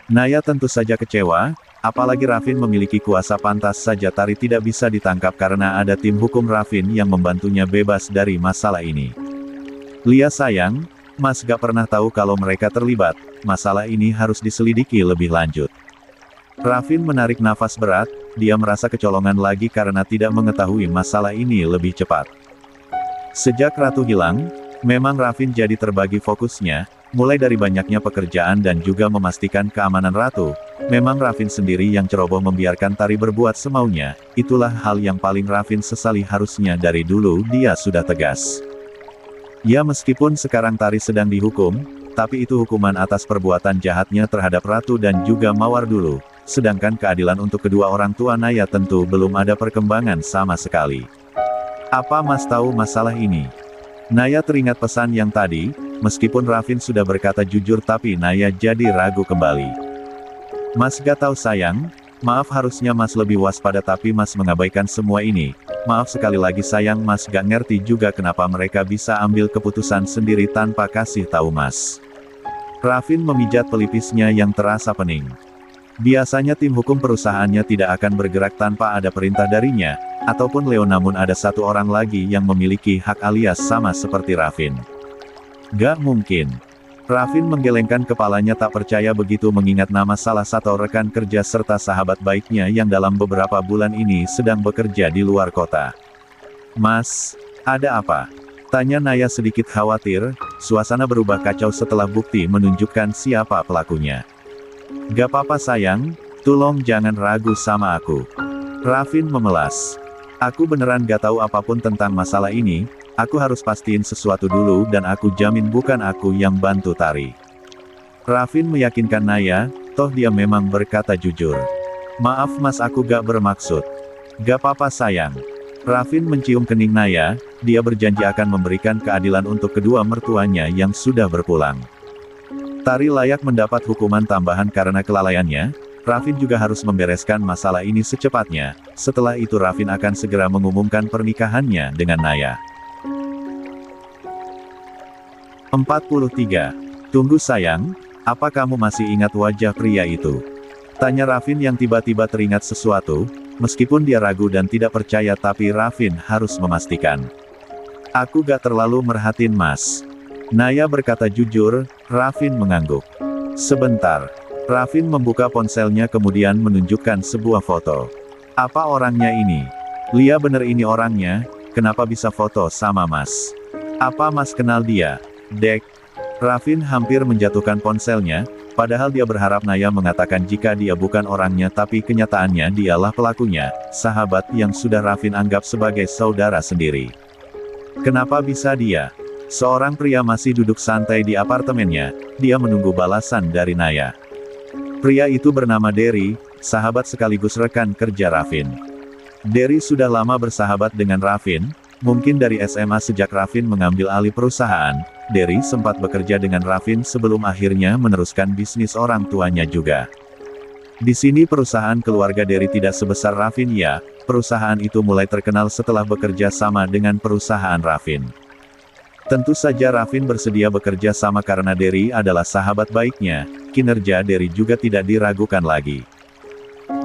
Naya tentu saja kecewa. Apalagi Raffin memiliki kuasa, pantas saja Tari tidak bisa ditangkap karena ada tim hukum Raffin yang membantunya bebas dari masalah ini. Lia sayang, Mas gak pernah tahu kalau mereka terlibat, masalah ini harus diselidiki lebih lanjut. Raffin menarik nafas berat, dia merasa kecolongan lagi karena tidak mengetahui masalah ini lebih cepat. Sejak Ratu hilang, memang Raffin jadi terbagi fokusnya, mulai dari banyaknya pekerjaan dan juga memastikan keamanan Ratu. Memang Raffin sendiri yang ceroboh membiarkan Tari berbuat semaunya, itulah hal yang paling Raffin sesali. Harusnya dari dulu dia sudah tegas. Ya meskipun sekarang Tari sedang dihukum, tapi itu hukuman atas perbuatan jahatnya terhadap Ratu dan juga Mawar dulu, sedangkan keadilan untuk kedua orang tua Naya tentu belum ada perkembangan sama sekali. Apa Mas tahu masalah ini? Naya teringat pesan yang tadi, meskipun Raffin sudah berkata jujur tapi Naya jadi ragu kembali. Mas gak tahu sayang, maaf harusnya Mas lebih waspada tapi Mas mengabaikan semua ini. Maaf sekali lagi sayang, Mas gak ngerti juga kenapa mereka bisa ambil keputusan sendiri tanpa kasih tahu Mas. Raffin memijat pelipisnya yang terasa pening. Biasanya tim hukum perusahaannya tidak akan bergerak tanpa ada perintah darinya, ataupun Leo, namun ada satu orang lagi yang memiliki hak alias sama seperti Raffin. Gak mungkin. Raffin menggelengkan kepalanya tak percaya begitu mengingat nama salah satu rekan kerja serta sahabat baiknya yang dalam beberapa bulan ini sedang bekerja di luar kota. Mas, ada apa? Tanya Naya sedikit khawatir. Suasana berubah kacau setelah bukti menunjukkan siapa pelakunya. Gak apa-apa sayang, tolong jangan ragu sama aku. Raffin memelas. Aku beneran gak tahu apapun tentang masalah ini. Aku harus pastiin sesuatu dulu dan aku jamin bukan aku yang bantu Tari. Raffin meyakinkan Naya, toh dia memang berkata jujur. Maaf Mas, aku gak bermaksud. Gak apa-apa sayang. Raffin mencium kening Naya, dia berjanji akan memberikan keadilan untuk kedua mertuanya yang sudah berpulang. Tari layak mendapat hukuman tambahan karena kelalaiannya. Raffin juga harus membereskan masalah ini secepatnya. Setelah itu Raffin akan segera mengumumkan pernikahannya dengan Naya. 43. Tunggu sayang, apa kamu masih ingat wajah pria itu? Tanya Rafin yang tiba-tiba teringat sesuatu, meskipun dia ragu dan tidak percaya tapi Rafin harus memastikan. Aku gak terlalu merhatiin mas. Naya berkata jujur. Rafin mengangguk. Sebentar. Rafin membuka ponselnya kemudian menunjukkan sebuah foto. Apa orangnya ini? Lia bener ini orangnya, kenapa bisa foto sama mas? Apa mas kenal dia? Dek. Rafin hampir menjatuhkan ponselnya, padahal dia berharap Naya mengatakan jika dia bukan orangnya tapi kenyataannya dialah pelakunya, sahabat yang sudah Rafin anggap sebagai saudara sendiri. Kenapa bisa dia? Seorang pria masih duduk santai di apartemennya, dia menunggu balasan dari Naya. Pria itu bernama Derry, sahabat sekaligus rekan kerja Rafin. Derry sudah lama bersahabat dengan Rafin, mungkin dari SMA sejak Rafin mengambil alih perusahaan. Derry sempat bekerja dengan Rafin sebelum akhirnya meneruskan bisnis orang tuanya juga. Di sini perusahaan keluarga Derry tidak sebesar Rafin ya, perusahaan itu mulai terkenal setelah bekerja sama dengan perusahaan Rafin. Tentu saja Rafin bersedia bekerja sama karena Derry adalah sahabat baiknya, kinerja Derry juga tidak diragukan lagi.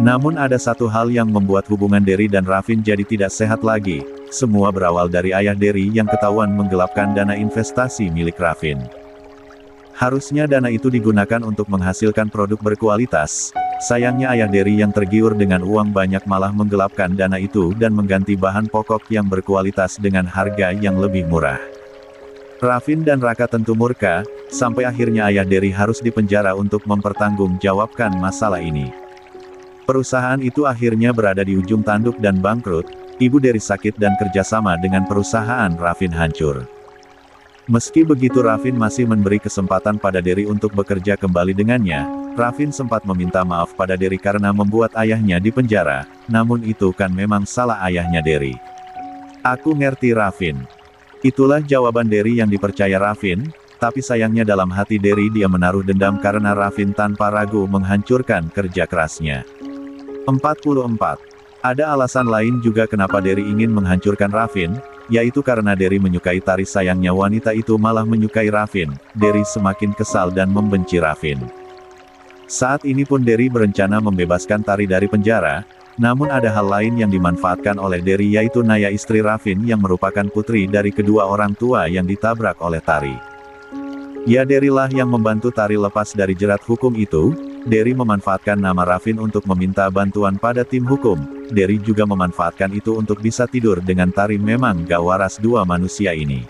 Namun ada satu hal yang membuat hubungan Derry dan Rafin jadi tidak sehat lagi, semua berawal dari ayah Derry yang ketahuan menggelapkan dana investasi milik Rafin. Harusnya dana itu digunakan untuk menghasilkan produk berkualitas, sayangnya ayah Derry yang tergiur dengan uang banyak malah menggelapkan dana itu dan mengganti bahan pokok yang berkualitas dengan harga yang lebih murah. Rafin dan Raka tentu murka, sampai akhirnya ayah Derry harus dipenjara untuk mempertanggungjawabkan masalah ini. Perusahaan itu akhirnya berada di ujung tanduk dan bangkrut, ibu Derry sakit dan kerjasama dengan perusahaan Rafin hancur. Meski begitu Rafin masih memberi kesempatan pada Derry untuk bekerja kembali dengannya. Rafin sempat meminta maaf pada Derry karena membuat ayahnya dipenjara, namun itu kan memang salah ayahnya Derry. Aku ngerti Rafin. Itulah jawaban Derry yang dipercaya Rafin, tapi sayangnya dalam hati Derry dia menaruh dendam karena Rafin tanpa ragu menghancurkan kerja kerasnya. 44. Ada alasan lain juga kenapa Derry ingin menghancurkan Rafin, yaitu karena Derry menyukai tari sayangnya wanita itu malah menyukai Rafin. Derry semakin kesal dan membenci Rafin. Saat ini pun Derry berencana membebaskan Tari dari penjara, namun ada hal lain yang dimanfaatkan oleh Derry yaitu Naya istri Rafin yang merupakan putri dari kedua orang tua yang ditabrak oleh Tari. Ya Derry lah yang membantu Tari lepas dari jerat hukum itu. Derry memanfaatkan nama Rafin untuk meminta bantuan pada tim hukum. Derry juga memanfaatkan itu untuk bisa tidur dengan Tari. Memang gak waras dua manusia ini.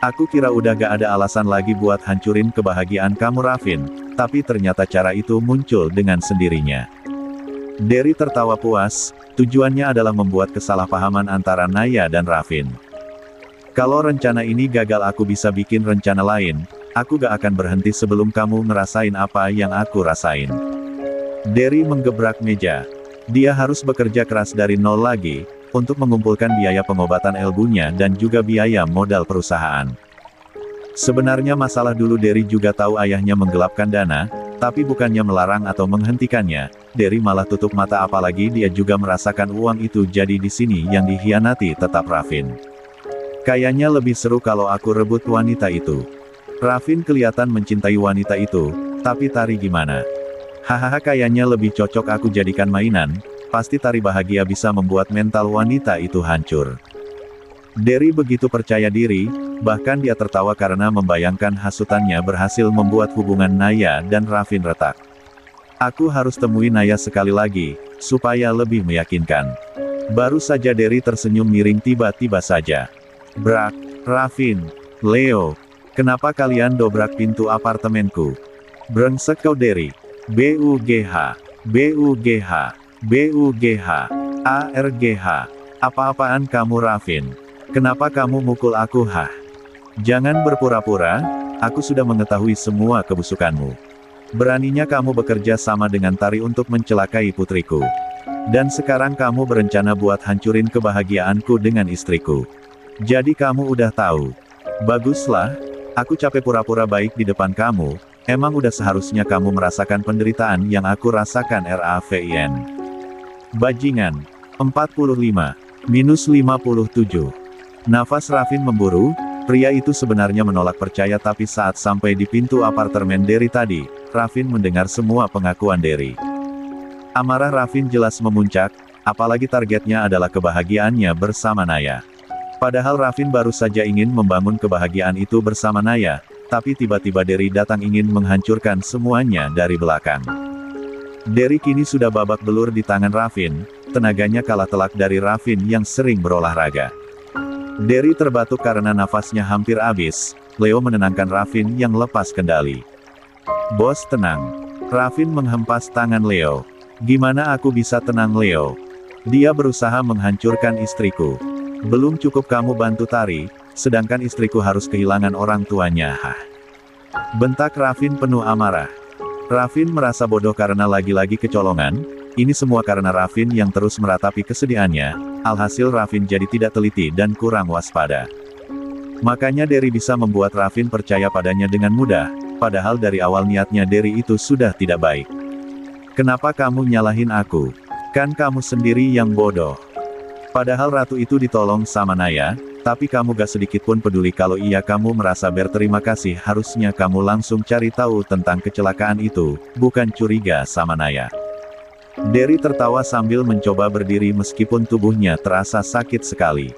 Aku kira udah gak ada alasan lagi buat hancurin kebahagiaan kamu Rafin, tapi ternyata cara itu muncul dengan sendirinya. Derry tertawa puas, tujuannya adalah membuat kesalahpahaman antara Naya dan Rafin. Kalau rencana ini gagal aku bisa bikin rencana lain, aku gak akan berhenti sebelum kamu ngerasain apa yang aku rasain. Derry menggebrak meja. Dia harus bekerja keras dari nol lagi, untuk mengumpulkan biaya pengobatan elbunya dan juga biaya modal perusahaan. Sebenarnya masalah dulu Derry juga tahu ayahnya menggelapkan dana, tapi bukannya melarang atau menghentikannya, Derry malah tutup mata apalagi dia juga merasakan uang itu jadi di sini yang dikhianati tetap Rafin. Kayaknya lebih seru kalau aku rebut wanita itu. Rafin kelihatan mencintai wanita itu, tapi Tari gimana? Hahaha kayaknya lebih cocok aku jadikan mainan, pasti Tari bahagia bisa membuat mental wanita itu hancur. Derry begitu percaya diri, bahkan dia tertawa karena membayangkan hasutannya berhasil membuat hubungan Naya dan Rafin retak. Aku harus temui Naya sekali lagi, supaya lebih meyakinkan. Baru saja Derry tersenyum miring tiba-tiba saja. Brak, Rafin, Leo, kenapa kalian dobrak pintu apartemenku? Brengsek kau Derry. BUGH, BUGH, BUGH, ARGH. Apa-apaan kamu Rafin? Kenapa kamu mukul aku hah? Jangan berpura-pura, aku sudah mengetahui semua kebusukanmu. Beraninya kamu bekerja sama dengan Tari untuk mencelakai putriku. Dan sekarang kamu berencana buat hancurin kebahagiaanku dengan istriku. Jadi kamu udah tahu. Baguslah, aku capek pura-pura baik di depan kamu, emang udah seharusnya kamu merasakan penderitaan yang aku rasakan RAVIN. Bajingan. 45. -57. Nafas Rafin memburu, Pria itu sebenarnya menolak percaya, tapi saat sampai di pintu apartemen Derry tadi, Raffin mendengar semua pengakuan Derry. Amarah Raffin jelas memuncak, apalagi targetnya adalah kebahagiaannya bersama Naya. Padahal Raffin baru saja ingin membangun kebahagiaan itu bersama Naya, tapi tiba-tiba Derry datang ingin menghancurkan semuanya dari belakang. Derry kini sudah babak belur di tangan Raffin, tenaganya kalah telak dari Raffin yang sering berolahraga. Derry terbatuk karena nafasnya hampir habis. Leo menenangkan Raffin yang lepas kendali. "Bos, tenang." Raffin menghempas tangan Leo. "Gimana aku bisa tenang, Leo? Dia berusaha menghancurkan istriku. Belum cukup kamu bantu Tari, sedangkan istriku harus kehilangan orang tuanya." Bentak Raffin penuh amarah. Raffin merasa bodoh karena lagi-lagi kecolongan. Ini semua karena Raffin yang terus meratapi kesedihannya. Alhasil Raffin jadi tidak teliti dan kurang waspada. Makanya Derry bisa membuat Raffin percaya padanya dengan mudah, padahal dari awal niatnya Derry itu sudah tidak baik. "Kenapa kamu nyalahin aku? Kan kamu sendiri yang bodoh. Padahal ratu itu ditolong sama Naya, tapi kamu gak sedikit pun peduli kalau iya kamu merasa berterima kasih. Harusnya kamu langsung cari tahu tentang kecelakaan itu, bukan curiga sama Naya." Derry tertawa sambil mencoba berdiri meskipun tubuhnya terasa sakit sekali.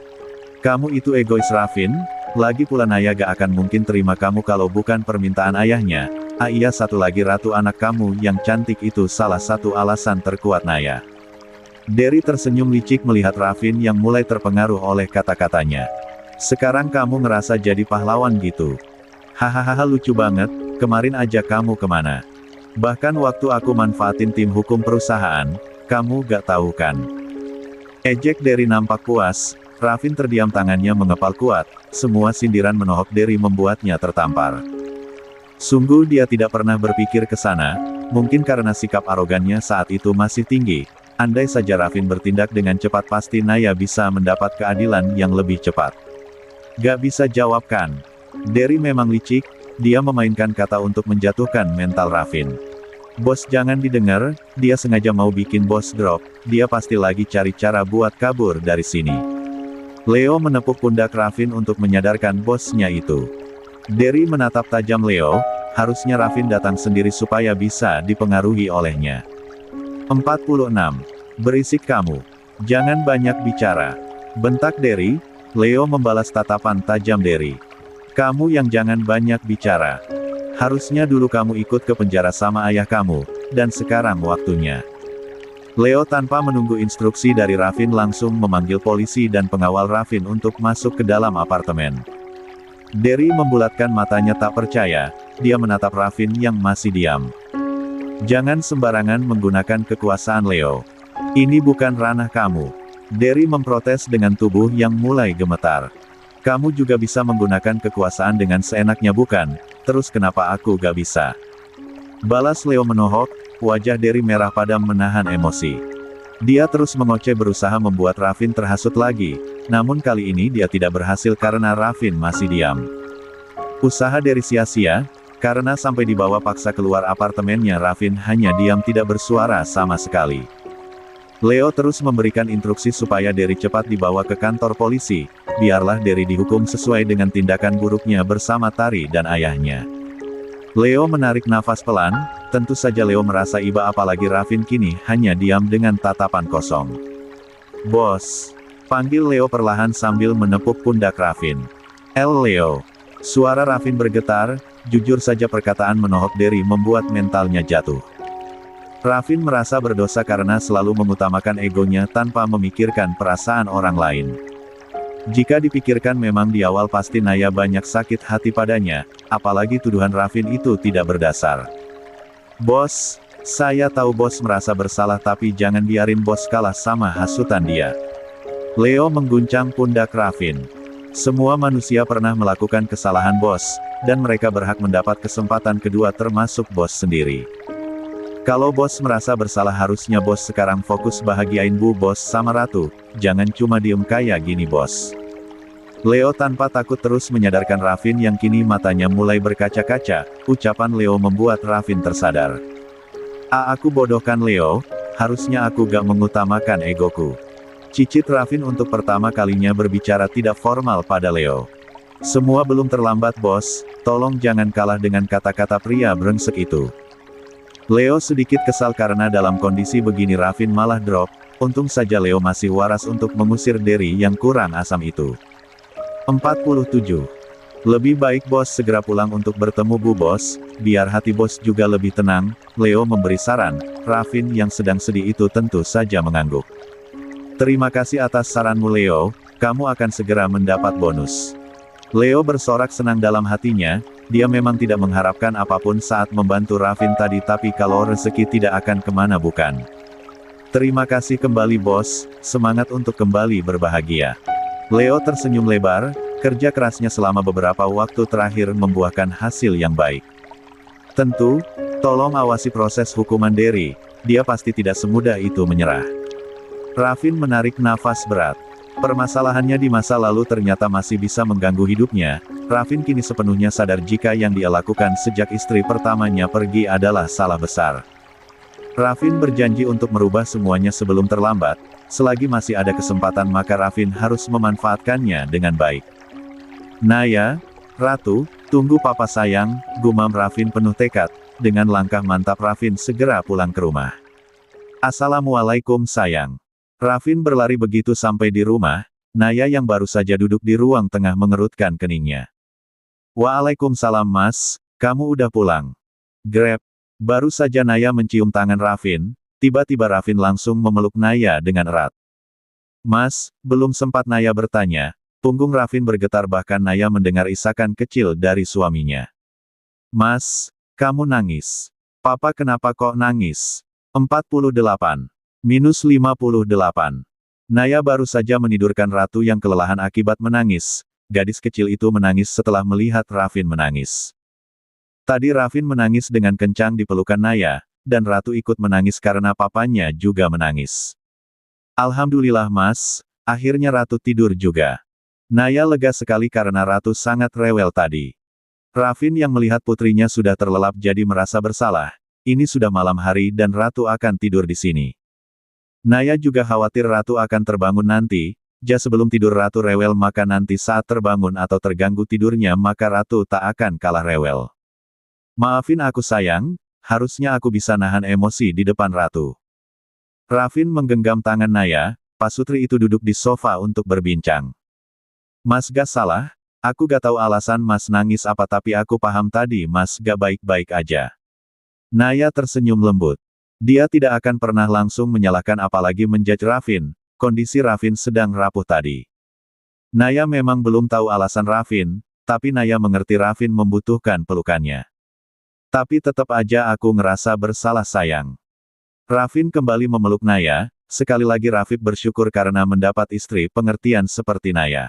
"Kamu itu egois, Raffin. Lagi pula Naya gak akan mungkin terima kamu kalau bukan permintaan ayahnya. Iya, satu lagi, ratu anak kamu yang cantik itu salah satu alasan terkuat Naya." Derry tersenyum licik melihat Raffin yang mulai terpengaruh oleh kata-katanya. "Sekarang kamu ngerasa jadi pahlawan gitu? Hahaha, lucu banget. Kemarin aja kamu kemana? Bahkan waktu aku manfaatin tim hukum perusahaan, kamu gak tahu kan?" Ejek Derry nampak puas. Raffin terdiam, tangannya mengepal kuat. Semua sindiran menohok Derry membuatnya tertampar. Sungguh dia tidak pernah berpikir ke sana, mungkin karena sikap arogannya saat itu masih tinggi. Andai saja Raffin bertindak dengan cepat, pasti Naya bisa mendapat keadilan yang lebih cepat. Gak bisa jawab kan? Derry memang licik. Dia memainkan kata untuk menjatuhkan mental Raffin. "Bos, jangan didengar, dia sengaja mau bikin bos drop, dia pasti lagi cari cara buat kabur dari sini." Leo menepuk pundak Raffin untuk menyadarkan bosnya itu. Derry menatap tajam Leo, harusnya Raffin datang sendiri supaya bisa dipengaruhi olehnya. 46. "Berisik kamu. Jangan banyak bicara." Bentak Derry. Leo membalas tatapan tajam Derry. "Kamu yang jangan banyak bicara. Harusnya dulu kamu ikut ke penjara sama ayah kamu, dan sekarang waktunya." Leo tanpa menunggu instruksi dari Raffin langsung memanggil polisi dan pengawal Raffin untuk masuk ke dalam apartemen. Derry membulatkan matanya tak percaya, dia menatap Raffin yang masih diam. "Jangan sembarangan menggunakan kekuasaan, Leo. Ini bukan ranah kamu." Derry memprotes dengan tubuh yang mulai gemetar. "Kamu juga bisa menggunakan kekuasaan dengan seenaknya bukan? Terus kenapa aku gak bisa?" Balas Leo menohok. Wajah Derry merah padam menahan emosi. Dia terus mengoceh berusaha membuat Raffin terhasut lagi, namun kali ini dia tidak berhasil karena Raffin masih diam. Usaha Derry sia-sia, karena sampai dibawa paksa keluar apartemennya Raffin hanya diam tidak bersuara sama sekali. Leo terus memberikan instruksi supaya Derry cepat dibawa ke kantor polisi, biarlah Derry dihukum sesuai dengan tindakan buruknya bersama Tari dan ayahnya. Leo menarik nafas pelan, tentu saja Leo merasa iba apalagi Raffin kini hanya diam dengan tatapan kosong. "Bos," panggil Leo perlahan sambil menepuk pundak Raffin. Leo." Suara Raffin bergetar, jujur saja perkataan menohok Derry membuat mentalnya jatuh. Raffin merasa berdosa karena selalu mengutamakan egonya tanpa memikirkan perasaan orang lain. Jika dipikirkan memang di awal pasti Naya banyak sakit hati padanya, apalagi tuduhan Raffin itu tidak berdasar. "Bos, saya tahu bos merasa bersalah tapi jangan biarin bos kalah sama hasutan dia." Leo mengguncang pundak Raffin. "Semua manusia pernah melakukan kesalahan bos, dan mereka berhak mendapat kesempatan kedua termasuk bos sendiri. Kalau bos merasa bersalah harusnya bos sekarang fokus bahagiain bu bos sama ratu, jangan cuma diem kayak gini bos." Leo tanpa takut terus menyadarkan Raffin yang kini matanya mulai berkaca-kaca. Ucapan Leo membuat Raffin tersadar. Aku bodoh kan Leo, harusnya aku gak mengutamakan egoku." Cicit Raffin untuk pertama kalinya berbicara tidak formal pada Leo. Semua belum terlambat bos, tolong jangan kalah dengan kata-kata pria brengsek itu. Leo sedikit kesal karena dalam kondisi begini Raffin malah drop, untung saja Leo masih waras untuk mengusir Derry yang kurang asam itu. 47. Lebih baik bos segera pulang untuk bertemu Bu Bos, biar hati bos juga lebih tenang, Leo memberi saran. Raffin yang sedang sedih itu tentu saja mengangguk. Terima kasih atas saranmu Leo, kamu akan segera mendapat bonus. Leo bersorak senang dalam hatinya, dia memang tidak mengharapkan apapun saat membantu Raffin tadi tapi kalau rezeki tidak akan kemana bukan. Terima kasih kembali bos, semangat untuk kembali berbahagia. Leo tersenyum lebar, kerja kerasnya selama beberapa waktu terakhir membuahkan hasil yang baik. Tentu, tolong awasi proses hukuman Derry, dia pasti tidak semudah itu menyerah. Raffin menarik nafas berat. Permasalahannya di masa lalu ternyata masih bisa mengganggu hidupnya. Raffin kini sepenuhnya sadar jika yang dia lakukan sejak istri pertamanya pergi adalah salah besar. Raffin berjanji untuk merubah semuanya sebelum terlambat. Selagi masih ada kesempatan maka Raffin harus memanfaatkannya dengan baik. Naya, Ratu, tunggu papa sayang, gumam Raffin penuh tekad. Dengan langkah mantap Raffin segera pulang ke rumah. Assalamualaikum sayang. Raffin berlari begitu sampai di rumah, Naya yang baru saja duduk di ruang tengah mengerutkan keningnya. Waalaikumsalam mas, kamu udah pulang. Grab. Baru saja Naya mencium tangan Raffin, tiba-tiba Raffin langsung memeluk Naya dengan erat. Mas, belum sempat Naya bertanya, punggung Raffin bergetar bahkan Naya mendengar isakan kecil dari suaminya. Mas, kamu nangis. Papa kenapa kok nangis? 48. -58. Naya baru saja menidurkan Ratu yang kelelahan akibat menangis. Gadis kecil itu menangis setelah melihat Raffin menangis. Tadi Raffin menangis dengan kencang di pelukan Naya, dan Ratu ikut menangis karena papanya juga menangis. Alhamdulillah mas, akhirnya Ratu tidur juga. Naya lega sekali karena Ratu sangat rewel tadi. Raffin yang melihat putrinya sudah terlelap jadi merasa bersalah. Ini sudah malam hari dan Ratu akan tidur di sini. Naya juga khawatir Ratu akan terbangun nanti, sebelum tidur Ratu rewel maka nanti saat terbangun atau terganggu tidurnya maka Ratu tak akan kalah rewel. Maafin aku sayang, harusnya aku bisa nahan emosi di depan Ratu. Raffin menggenggam tangan Naya, pasutri itu duduk di sofa untuk berbincang. Mas gak salah, aku gak tahu alasan mas nangis apa tapi aku paham tadi mas gak baik-baik aja. Naya tersenyum lembut. Dia tidak akan pernah langsung menyalahkan apalagi menjudge Raffin, kondisi Raffin sedang rapuh tadi. Naya memang belum tahu alasan Raffin, tapi Naya mengerti Raffin membutuhkan pelukannya. Tapi tetap aja aku ngerasa bersalah sayang. Raffin kembali memeluk Naya, sekali lagi Raffin bersyukur karena mendapat istri pengertian seperti Naya.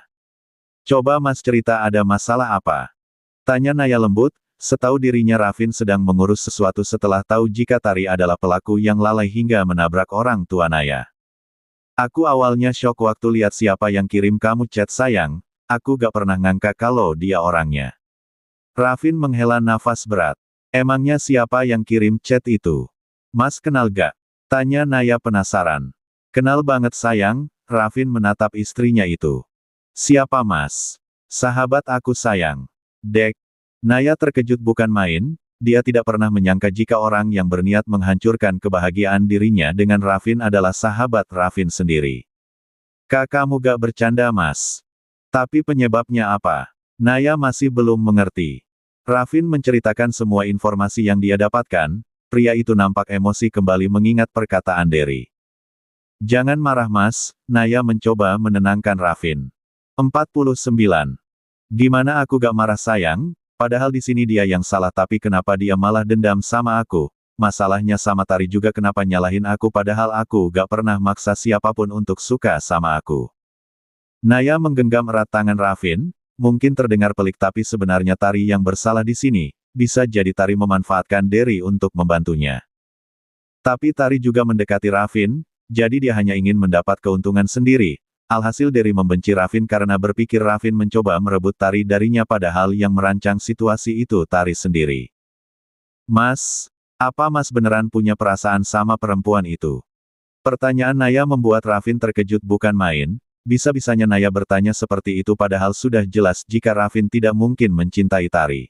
Coba mas cerita ada masalah apa? Tanya Naya lembut. Setahu dirinya Raffin sedang mengurus sesuatu setelah tahu jika Tari adalah pelaku yang lalai hingga menabrak orang tua Naya. Aku awalnya syok waktu lihat siapa yang kirim kamu chat sayang, aku gak pernah ngangka kalau dia orangnya. Raffin menghela nafas berat. Emangnya siapa yang kirim chat itu? Mas kenal gak? Tanya Naya penasaran. Kenal banget sayang, Raffin menatap istrinya itu. Siapa mas? Sahabat aku sayang. Dek. Naya terkejut bukan main, dia tidak pernah menyangka jika orang yang berniat menghancurkan kebahagiaan dirinya dengan Raffin adalah sahabat Raffin sendiri. Kak kamu gak bercanda mas. Tapi penyebabnya apa? Naya masih belum mengerti. Raffin menceritakan semua informasi yang dia dapatkan, pria itu nampak emosi kembali mengingat perkataan Derry. Jangan marah mas, Naya mencoba menenangkan Raffin. 49. Gimana aku gak marah sayang? Padahal di sini dia yang salah tapi kenapa dia malah dendam sama aku? Masalahnya sama Tari juga kenapa nyalahin aku padahal aku gak pernah maksa siapapun untuk suka sama aku. Naya menggenggam erat tangan Raffin, mungkin terdengar pelik tapi sebenarnya Tari yang bersalah di sini, bisa jadi Tari memanfaatkan Derry untuk membantunya. Tapi Tari juga mendekati Raffin, jadi dia hanya ingin mendapat keuntungan sendiri. Alhasil Derry membenci Raffin karena berpikir Raffin mencoba merebut Tari darinya padahal yang merancang situasi itu Tari sendiri. Mas, apa mas beneran punya perasaan sama perempuan itu? Pertanyaan Naya membuat Raffin terkejut bukan main, Bisa-bisanya Naya bertanya seperti itu padahal sudah jelas jika Rafin tidak mungkin mencintai Tari.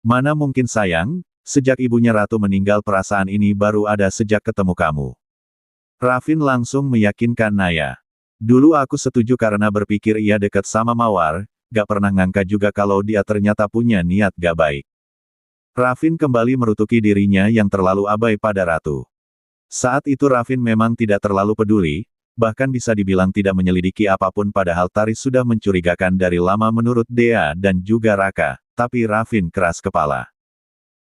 Mana mungkin sayang, sejak ibunya Ratu meninggal perasaan ini baru ada sejak ketemu kamu. Rafin langsung meyakinkan Naya. Dulu aku setuju karena berpikir ia dekat sama Mawar, gak pernah ngangka juga kalau dia ternyata punya niat gak baik. Rafin kembali merutuki dirinya yang terlalu abai pada Ratu. Saat itu Rafin memang tidak terlalu peduli, bahkan bisa dibilang tidak menyelidiki apapun padahal Tari sudah mencurigakan dari lama menurut Dea dan juga Raka, tapi Rafin keras kepala.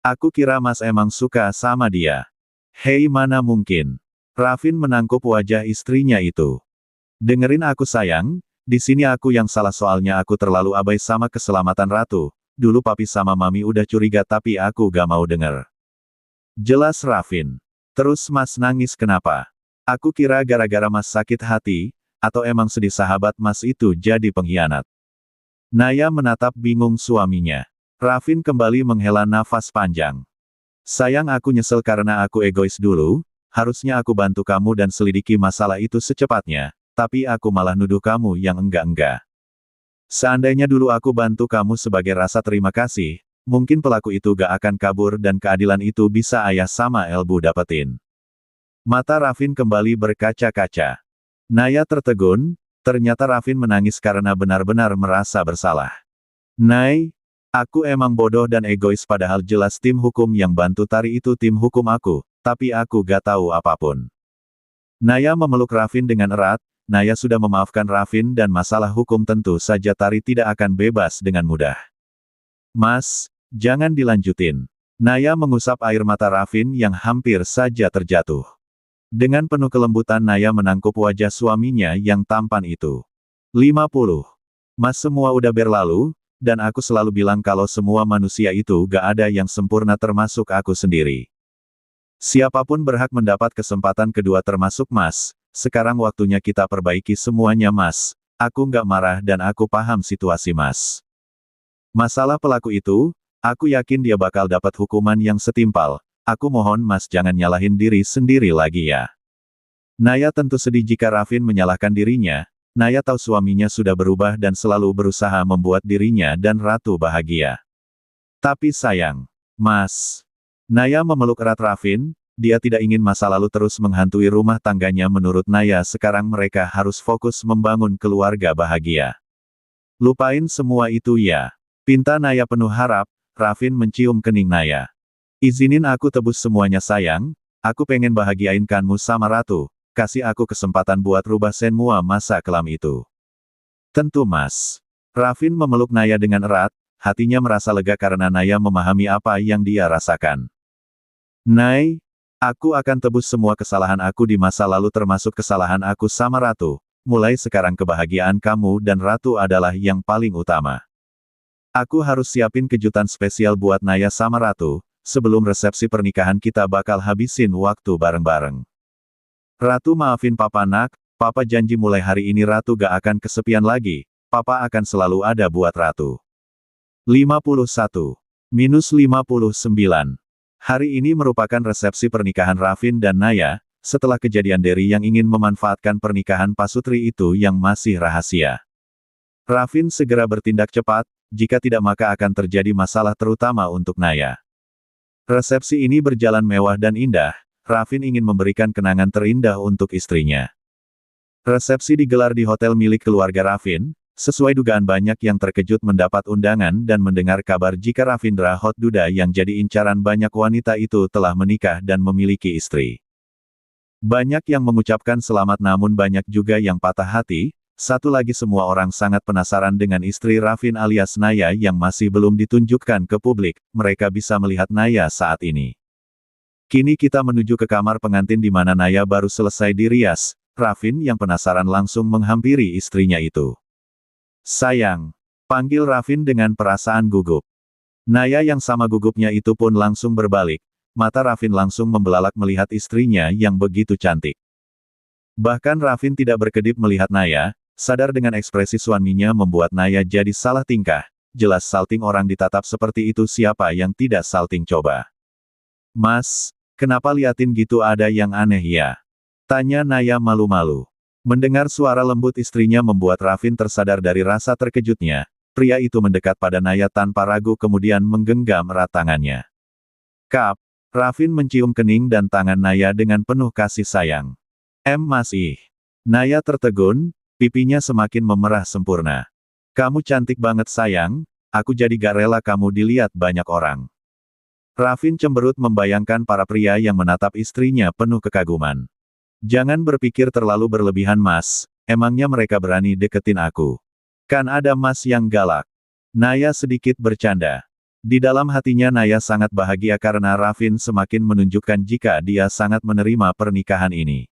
Aku kira Mas emang suka sama dia. Hei mana mungkin. Rafin menangkup wajah istrinya itu. Dengerin aku sayang, di sini aku yang salah soalnya aku terlalu abai sama keselamatan Ratu, dulu papi sama mami udah curiga tapi aku gak mau denger. Jelas Rafin. Terus Mas nangis kenapa? Aku kira gara-gara Mas sakit hati, atau emang sedih sahabat Mas itu jadi pengkhianat. Naya menatap bingung suaminya. Rafin kembali menghela nafas panjang. Sayang aku nyesel karena aku egois dulu, harusnya aku bantu kamu dan selidiki masalah itu secepatnya, tapi aku malah nuduh kamu yang enggak-enggak. Seandainya dulu aku bantu kamu sebagai rasa terima kasih, mungkin pelaku itu gak akan kabur dan keadilan itu bisa ayah sama Elbu dapetin. Mata Rafin kembali berkaca-kaca. Naya tertegun, ternyata Rafin menangis karena benar-benar merasa bersalah. Nay, aku emang bodoh dan egois padahal jelas tim hukum yang bantu Tari itu tim hukum aku, tapi aku gak tahu apapun. Naya memeluk Rafin dengan erat, Naya sudah memaafkan Rafin dan masalah hukum tentu saja Tari tidak akan bebas dengan mudah. Mas, jangan dilanjutin. Naya mengusap air mata Rafin yang hampir saja terjatuh. Dengan penuh kelembutan Naya menangkup wajah suaminya yang tampan itu. 50. Mas semua udah berlalu, dan aku selalu bilang kalau semua manusia itu gak ada yang sempurna termasuk aku sendiri. Siapapun berhak mendapat kesempatan kedua termasuk Mas, sekarang waktunya kita perbaiki semuanya Mas, aku gak marah dan aku paham situasi Mas. Masalah pelaku itu, aku yakin dia bakal dapat hukuman yang setimpal. Aku mohon Mas jangan nyalahin diri sendiri lagi ya. Naya tentu sedih jika Rafin menyalahkan dirinya, Naya tahu suaminya sudah berubah dan selalu berusaha membuat dirinya dan Ratu bahagia. Tapi sayang, Mas. Naya memeluk erat Rafin, dia tidak ingin masa lalu terus menghantui rumah tangganya menurut Naya sekarang mereka harus fokus membangun keluarga bahagia. Lupain semua itu ya. Pinta Naya penuh harap, Rafin mencium kening Naya. Izinin aku tebus semuanya sayang, aku pengen bahagiain kamu sama Ratu, kasih aku kesempatan buat rubah semua masa kelam itu. Tentu Mas. Rafin memeluk Naya dengan erat, hatinya merasa lega karena Naya memahami apa yang dia rasakan. Nay, aku akan tebus semua kesalahan aku di masa lalu termasuk kesalahan aku sama Ratu, mulai sekarang kebahagiaan kamu dan Ratu adalah yang paling utama. Aku harus siapin kejutan spesial buat Naya sama Ratu. Sebelum resepsi pernikahan kita bakal habisin waktu bareng-bareng. Ratu maafin Papa nak, Papa janji mulai hari ini Ratu gak akan kesepian lagi, Papa akan selalu ada buat Ratu. 51-59. Hari ini merupakan resepsi pernikahan Rafin dan Naya, setelah kejadian Derry yang ingin memanfaatkan pernikahan Pasutri itu yang masih rahasia. Rafin segera bertindak cepat, jika tidak maka akan terjadi masalah terutama untuk Naya. Resepsi ini berjalan mewah dan indah, Rafin ingin memberikan kenangan terindah untuk istrinya. Resepsi digelar di hotel milik keluarga Rafin, sesuai dugaan banyak yang terkejut mendapat undangan dan mendengar kabar jika Rafindra Hotduda yang jadi incaran banyak wanita itu telah menikah dan memiliki istri. Banyak yang mengucapkan selamat namun banyak juga yang patah hati. Satu lagi semua orang sangat penasaran dengan istri Rafin alias Naya yang masih belum ditunjukkan ke publik, mereka bisa melihat Naya saat ini. Kini kita menuju ke kamar pengantin di mana Naya baru selesai dirias, Rafin yang penasaran langsung menghampiri istrinya itu. Sayang, panggil Rafin dengan perasaan gugup. Naya yang sama gugupnya itu pun langsung berbalik, mata Rafin langsung membelalak melihat istrinya yang begitu cantik. Bahkan Rafin tidak berkedip melihat Naya, sadar dengan ekspresi suaminya membuat Naya jadi salah tingkah, jelas salting orang ditatap seperti itu siapa yang tidak salting coba. Mas, kenapa liatin gitu ada yang aneh ya? Tanya Naya malu-malu. Mendengar suara lembut istrinya membuat Rafin tersadar dari rasa terkejutnya. Pria itu mendekat pada Naya tanpa ragu kemudian menggenggam erat tangannya. Kap, Rafin mencium kening dan tangan Naya dengan penuh kasih sayang. Masih. Naya tertegun, pipinya semakin memerah sempurna. Kamu cantik banget sayang, aku jadi gak rela kamu dilihat banyak orang. Rafin cemberut membayangkan para pria yang menatap istrinya penuh kekaguman. Jangan berpikir terlalu berlebihan Mas, emangnya mereka berani deketin aku? Kan ada Mas yang galak. Naya sedikit bercanda. Di dalam hatinya Naya sangat bahagia karena Rafin semakin menunjukkan jika dia sangat menerima pernikahan ini.